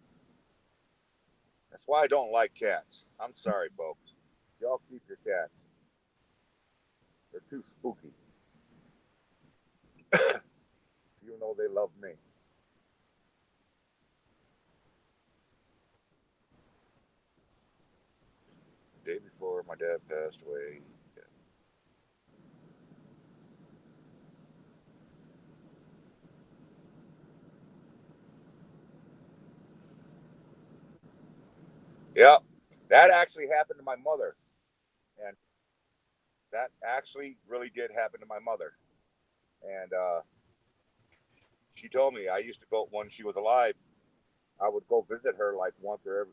That's why I don't like cats. I'm sorry, folks. Y'all keep your cats. They're too spooky. Even though they love me. The day before my dad passed away. Yeah, that actually happened to my mother. And that actually really did happen to my mother. And she told me I used to go when she was alive. I would go visit her like once a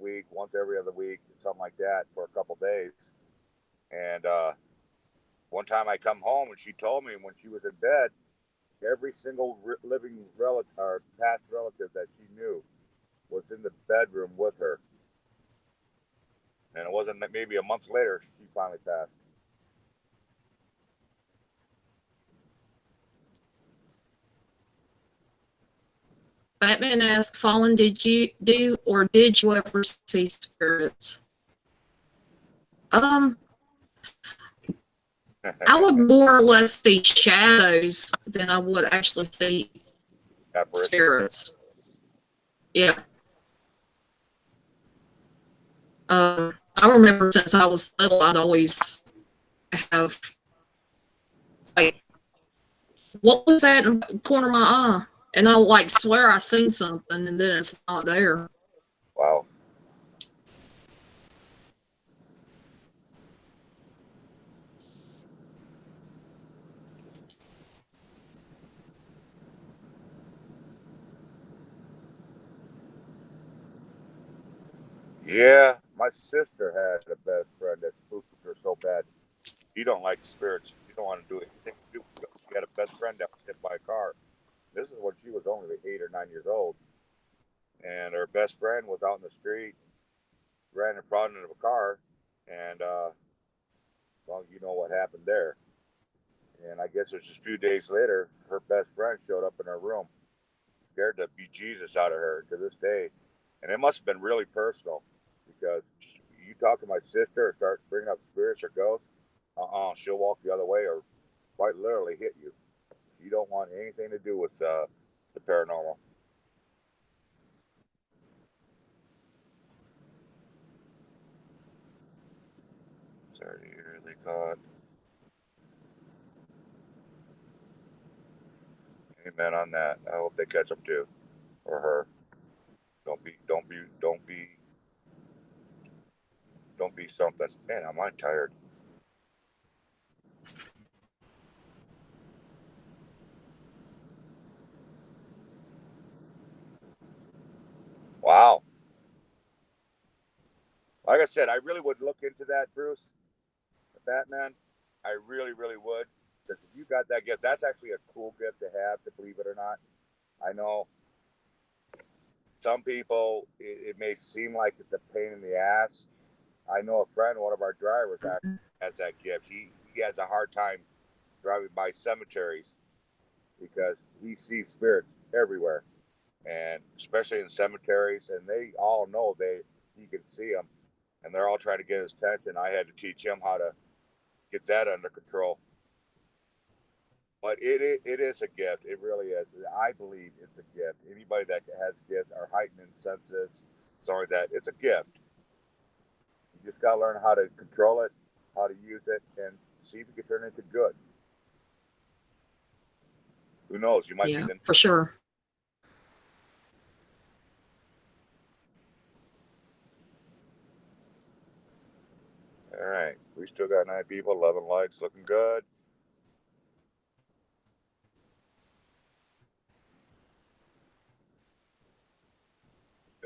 week, once every other week, something like that for a couple days. And one time I come home and she told me when she was in bed, every single living relative or past relative that she knew was in the bedroom with her. And it wasn't maybe a month later she finally passed. Batman asked, Fallen, did you ever see spirits? I would more or less see shadows than I would actually see spirits. Yeah. I remember since I was little, I'd always have, like, what was that in the corner of my eye? And I'll like swear I seen something and then it's not there. Wow. Yeah, my sister had a best friend that spooked her so bad. She don't like spirits. She don't want to do anything to do with ghosts. She had a best friend that was hit by a car. This is when she was only 8 or 9 years old. And her best friend was out in the street, ran in front of a car, and, well, you know what happened there. And I guess it was just a few days later, her best friend showed up in her room, scared the bejesus out of her to this day. And it must have been really personal because you talk to my sister or start bringing up spirits or ghosts, she'll walk the other way or quite literally hit you. She don't want anything to do with the paranormal. Sorry to hear they caught. Amen on that. I hope they catch them too, or her. Don't be something. Man, am I tired? Wow. Like I said, I really would look into that, Bruce. The Batman. I really, really would. Because if you got that gift, that's actually a cool gift to have, to believe it or not. I know some people, it may seem like it's a pain in the ass. I know a friend, one of our drivers, actually has that gift. He has a hard time driving by cemeteries because he sees spirits everywhere, and especially in cemeteries, and they all know he can see them, and they're all trying to get his attention. I had to teach him how to get that under control. But it is a gift. It really is. I believe it's a gift. Anybody that has gifts or heightened senses, something like that, it's a gift. You just got to learn how to control it, how to use it, and see if you can turn it into good. Who knows? You might be Yeah, the for sure. All right. We still got 9 people, 11 likes, looking good.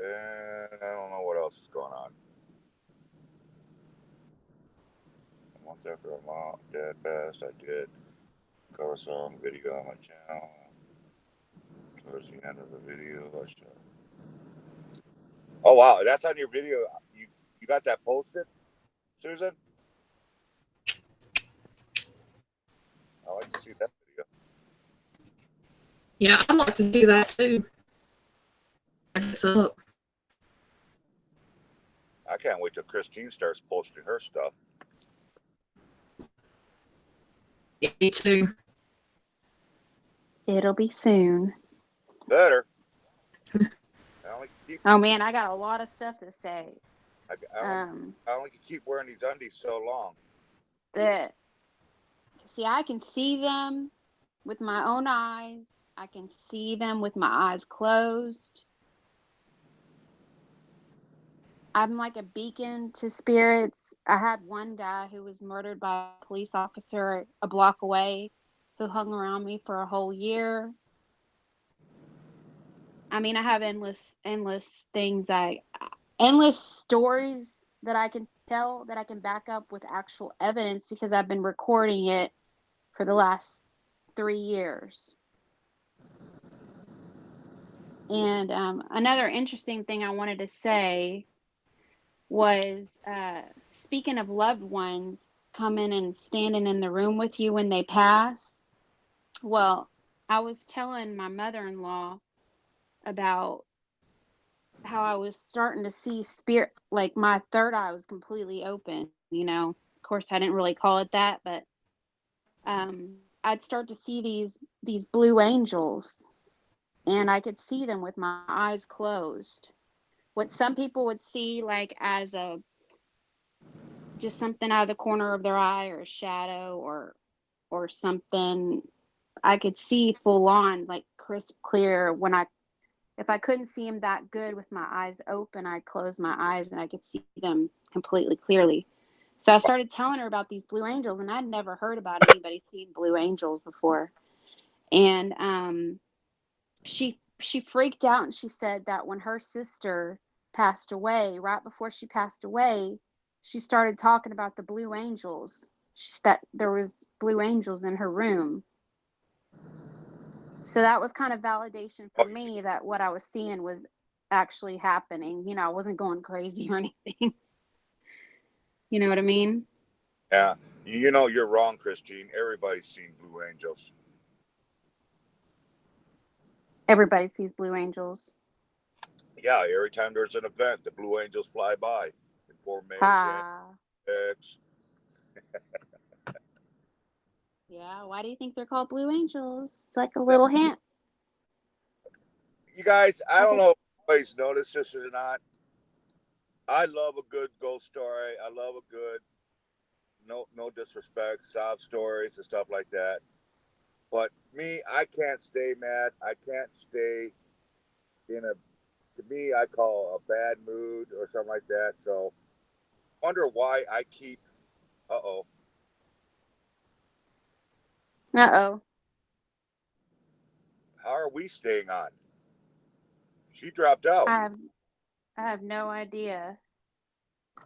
And I don't know what else is going on. Once after a mom, dad passed, I did cover song video on my channel. Towards the end of the video, I showed. Oh wow, that's on your video. You got that posted, Susan? I like to see that video. Yeah, I'd like to see that too. It's up. I can't wait till Christine starts posting her stuff. Yeah, me too. It'll be soon. Better. Oh man, I got a lot of stuff to say. I only can keep wearing these undies so long. See, I can see them with my own eyes. I can see them with my eyes closed. I'm like a beacon to spirits. I had one guy who was murdered by a police officer a block away who hung around me for a whole year. I mean, I have endless things, endless stories that I can tell, that I can back up with actual evidence because I've been recording it for the last 3 years. And another interesting thing I wanted to say was, speaking of loved ones coming and standing in the room with you when they pass. Well, I was telling my mother-in-law about how I was starting to see spirit, like my third eye was completely open, you know. Of course, I didn't really call it that, but I'd start to see these blue angels, and I could see them with my eyes closed. What some people would see like as a just something out of the corner of their eye or a shadow or something, I could see full on, like crisp clear. If I couldn't see them that good with my eyes open, I'd close my eyes and I could see them completely clearly. So I started telling her about these blue angels, and I'd never heard about anybody seeing blue angels before. And she freaked out, and she said that when her sister passed away, right before she passed away, she started talking about the blue angels, that there was blue angels in her room. So that was kind of validation for me that what I was seeing was actually happening. You know, I wasn't going crazy or anything. You know what I mean? Yeah. You know, you're wrong, Christine. Everybody's seen blue angels. Everybody sees blue angels. Yeah, every time there's an event, the blue angels fly by. Information, X. Yeah, why do you think they're called blue angels? It's like a little hint. You guys, I don't know if anybody's noticed this or not. I love a good ghost story. I love a good, no disrespect, sob stories and stuff like that. But me, I can't stay mad. I can't stay in to me, I call a bad mood or something like that. So, wonder why I keep. Uh-oh. Uh-oh. How are we staying on? She dropped out. I have no idea.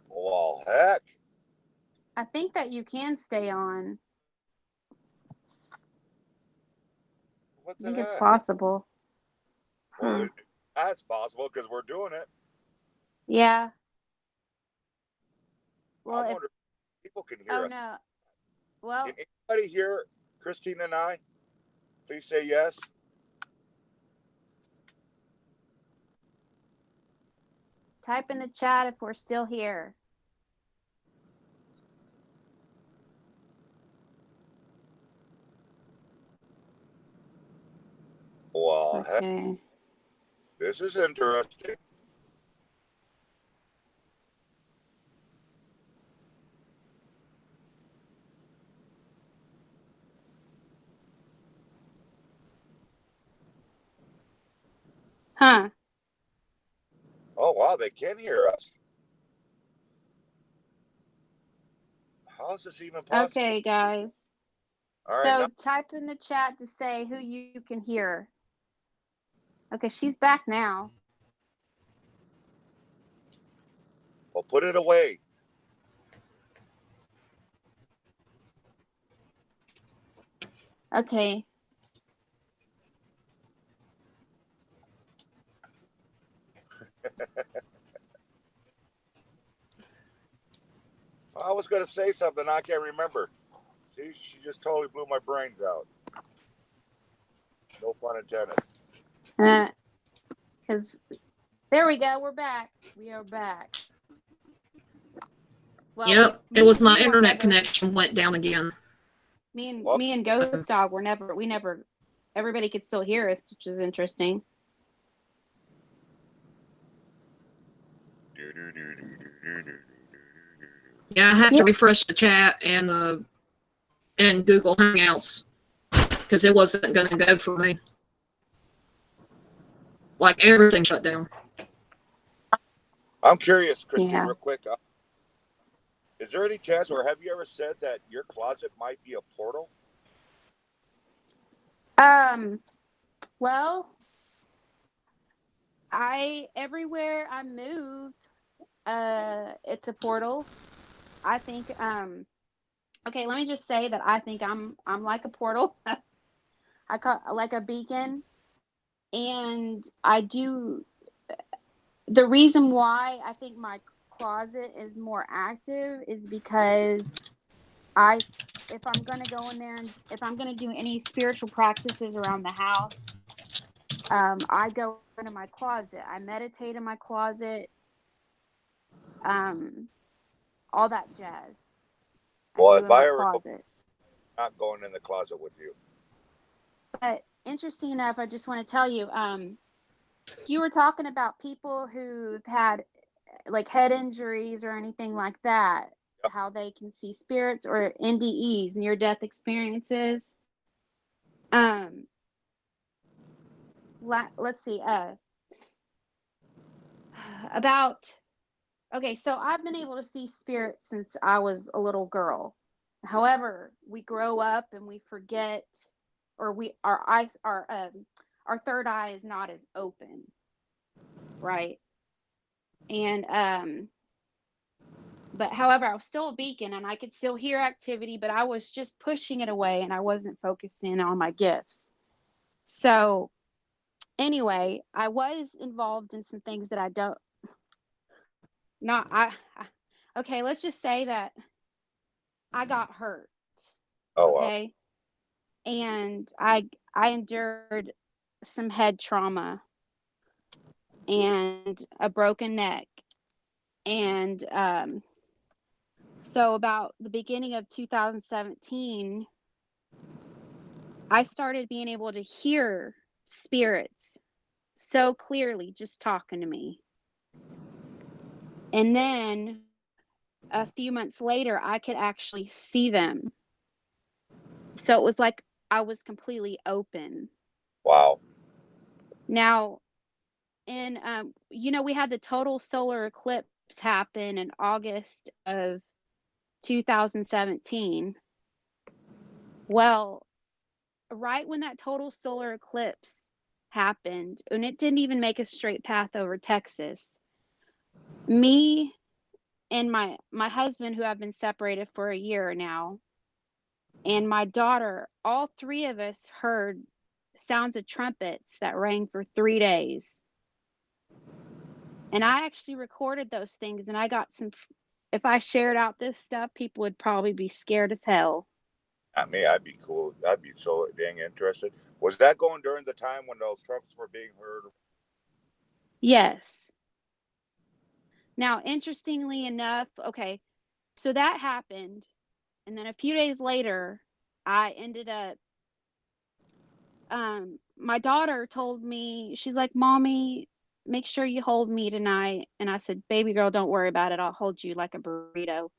Well, heck. I think that you can stay on. What I the think it's heck? possible. Well, That's possible because we're doing it. Yeah. I Well, if wonder if people can hear us. no. Well, Can anybody hear Christine and I? Please say yes. type in the chat if we're still here. Well, heck, Okay. this is interesting. Huh. Oh, wow, they can hear us. How is this even possible? Okay, guys. All right, now, So type in the chat to say who you can hear. Okay, she's back now. well, put it away. Okay. I was going to say something. I can't remember. See, she just totally blew my brains out. No pun intended. Because there we go. We're back. We are back. Well, Yep, it was my we were internet never- connection went down again. Me and Ghost Dog were never. Everybody could still hear us, which is interesting. Yeah, I had to Yep. refresh the chat and Google Hangouts because it wasn't going to go for me. Like everything shut down. I'm curious, Christine, Yeah. real quick. Is there any chance, or have you ever said that your closet might be a portal? Well, everywhere I move, it's a portal. I think okay, let me just say that I think I'm like a portal. I call like a beacon, and I do. The reason why I think my closet is more active is because if I'm going to go in there and if I'm going to do any spiritual practices around the house, I go into my closet. I meditate in my closet, all that jazz. Well, I do if in my I ever closet. not going in the closet with you. But interesting enough, I just want to tell you, you were talking about people who've had like head injuries or anything like that, Yep. how they can see spirits or NDEs, near death experiences. Let's see, so I've been able to see spirits since I was a little girl. However, we grow up and we forget, or our third eye is not as open, right? And but however, I was still a beacon and I could still hear activity, but I was just pushing it away and I wasn't focusing on my gifts. So anyway, I was involved in some things that I don't not I okay, let's just say that I got hurt. Oh, Okay. And I endured some head trauma and a broken neck. And so about the beginning of 2017, I started being able to hear spirits so clearly just talking to me. And then a few months later, I could actually see them. So it was like I was completely open. wow. Now, and we had the total solar eclipse happen in August of 2017. Well, right when that total solar eclipse happened, and it didn't even make a straight path over Texas, me and my husband, who I've been separated for a year now, and my daughter, all three of us heard sounds of trumpets that rang for 3 days. And I actually recorded those things, and I got some. If I shared out this stuff, people would probably be scared as hell. Not me. I'd be cool. I'd be so dang interested. Was that going during the time when those trucks were being heard? Yes. Now, interestingly enough, okay, so that happened, and then a few days later, I ended up. My daughter told me, she's like, "Mommy, make sure you hold me tonight." And I said, "Baby girl, don't worry about it. I'll hold you like a burrito."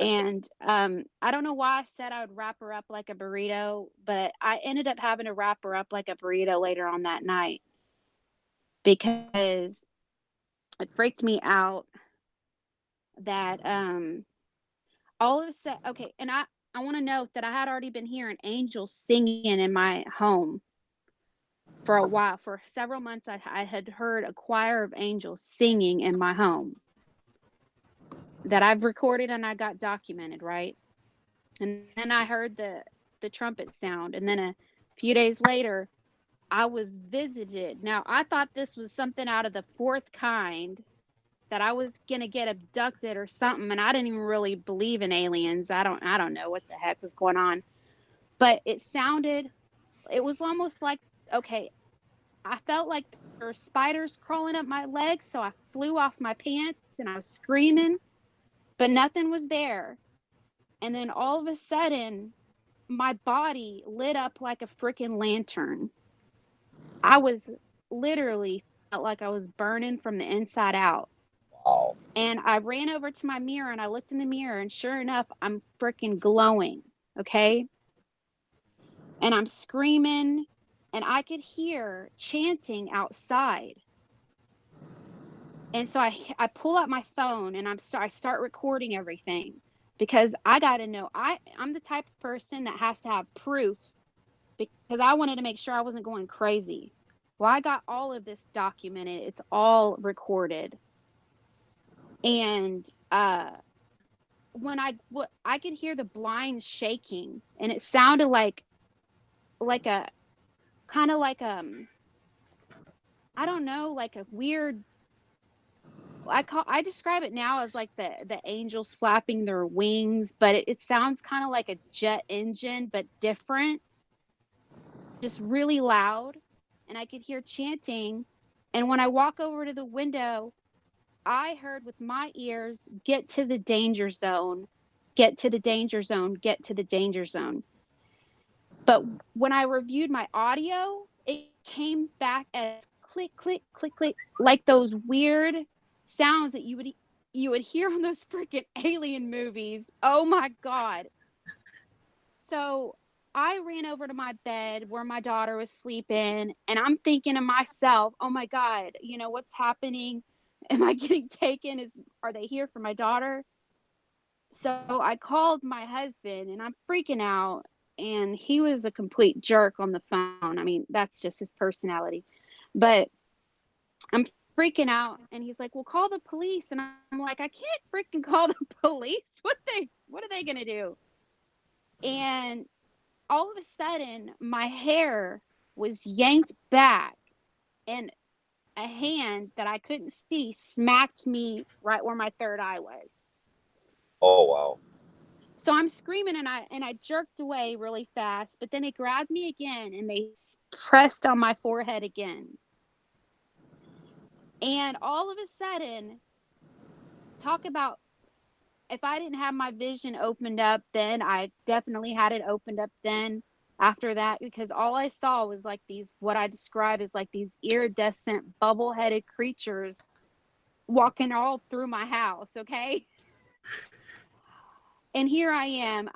And I don't know why I said I would wrap her up like a burrito, but I ended up having to wrap her up like a burrito later on that night because it freaked me out that all of a sudden, okay, and I want to note that I had already been hearing angels singing in my home for a while. For several months, I had heard a choir of angels singing in my home that I've recorded and I got documented, right? And then I heard the trumpet sound, and then a few days later, I was visited. Now, I thought this was something out of the fourth kind, that I was gonna get abducted or something, and I didn't even really believe in aliens. I don't know what the heck was going on, but it was almost like, okay, I felt like there were spiders crawling up my legs, so I flew off my pants and I was screaming, but nothing was there. And then all of a sudden, my body lit up like a freaking lantern. I was literally felt like I was burning from the inside out. Wow. And I ran over to my mirror and I looked in the mirror, and sure enough, I'm freaking glowing. Okay. And I'm screaming, and I could hear chanting outside. And so I pull out my phone and I start recording everything because I got to know. I'm the type of person that has to have proof because I wanted to make sure I wasn't going crazy. Well, I got all of this documented. It's all recorded. And when I could hear the blinds shaking, and it sounded like a kind of like I don't know, like a weird, I describe it now as like the angels flapping their wings, but it sounds kind of like a jet engine, but different, just really loud. And I could hear chanting. And when I walk over to the window, I heard with my ears, "Get to the danger zone, get to the danger zone, get to the danger zone." But when I reviewed my audio, it came back as click, click, click, click, like those weird sounds that you would hear on those freaking alien movies. Oh my God. So I ran over to my bed where my daughter was sleeping, and I'm thinking to myself, oh my God, what's happening? Am I getting taken? Are they here for my daughter? So I called my husband, and I'm freaking out, and he was a complete jerk on the phone. I mean, that's just his personality. But I'm freaking out, and he's like, "Well, call the police." And I'm like, "I can't freaking call the police. What are they going to do?" And all of a sudden, my hair was yanked back, and a hand that I couldn't see smacked me right where my third eye was. Oh, wow. So I'm screaming, and I jerked away really fast, but then they grabbed me again and they pressed on my forehead again. And all of a sudden, talk about, if I didn't have my vision opened up then, I definitely had it opened up then after that, because all I saw was like these, what I describe as like these iridescent bubble-headed creatures walking all through my house, okay? And here I am.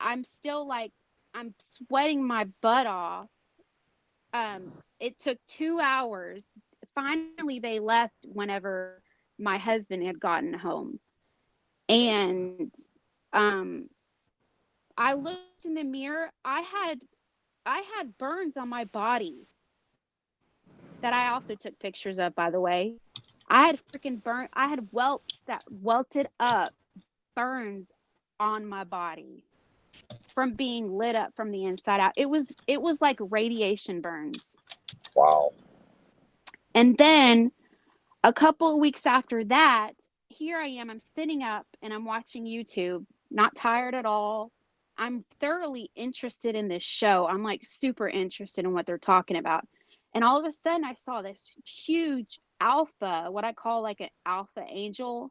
I'm still like, I'm sweating my butt off. It took 2 hours. Finally, they left whenever my husband had gotten home. And I looked in the mirror. I had burns on my body that I also took pictures of, by the way. I had whelps that welted up, burns on my body from being lit up from the inside out. It was like radiation burns. Wow. And then A couple of weeks after that, here I am. I'm sitting up and I'm watching YouTube, not tired at all. I'm thoroughly interested in this show. I'm like super interested in what they're talking about. And all of a sudden, I saw this huge alpha, what I call like an alpha angel.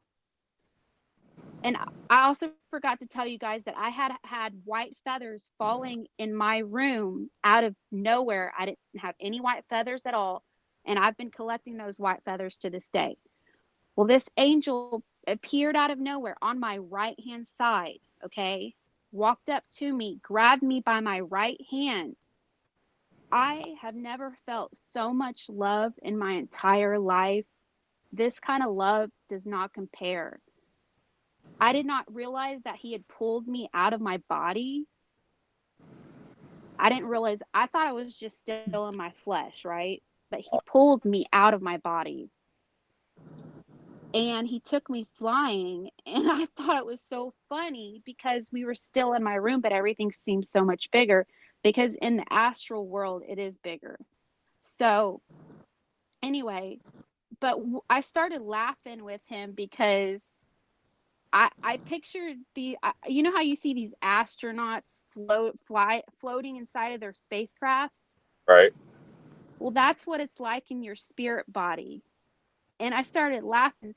And I also forgot to tell you guys that I had white feathers falling in my room out of nowhere. I didn't have any white feathers at all. And I've been collecting those white feathers to this day. Well, this angel appeared out of nowhere on my right hand side, okay? Walked up to me, grabbed me by my right hand. I have never felt so much love in my entire life. This kind of love does not compare. I did not realize that he had pulled me out of my body. I didn't realize, I thought I was just still in my flesh, right? But he pulled me out of my body. And he took me flying, and I thought it was so funny because we were still in my room, but everything seemed so much bigger because in the astral world, it is bigger. So anyway, but I started laughing with him because I pictured you know how you see these astronauts floating inside of their spacecrafts? Right. Well, that's what it's like in your spirit body. And I started laughing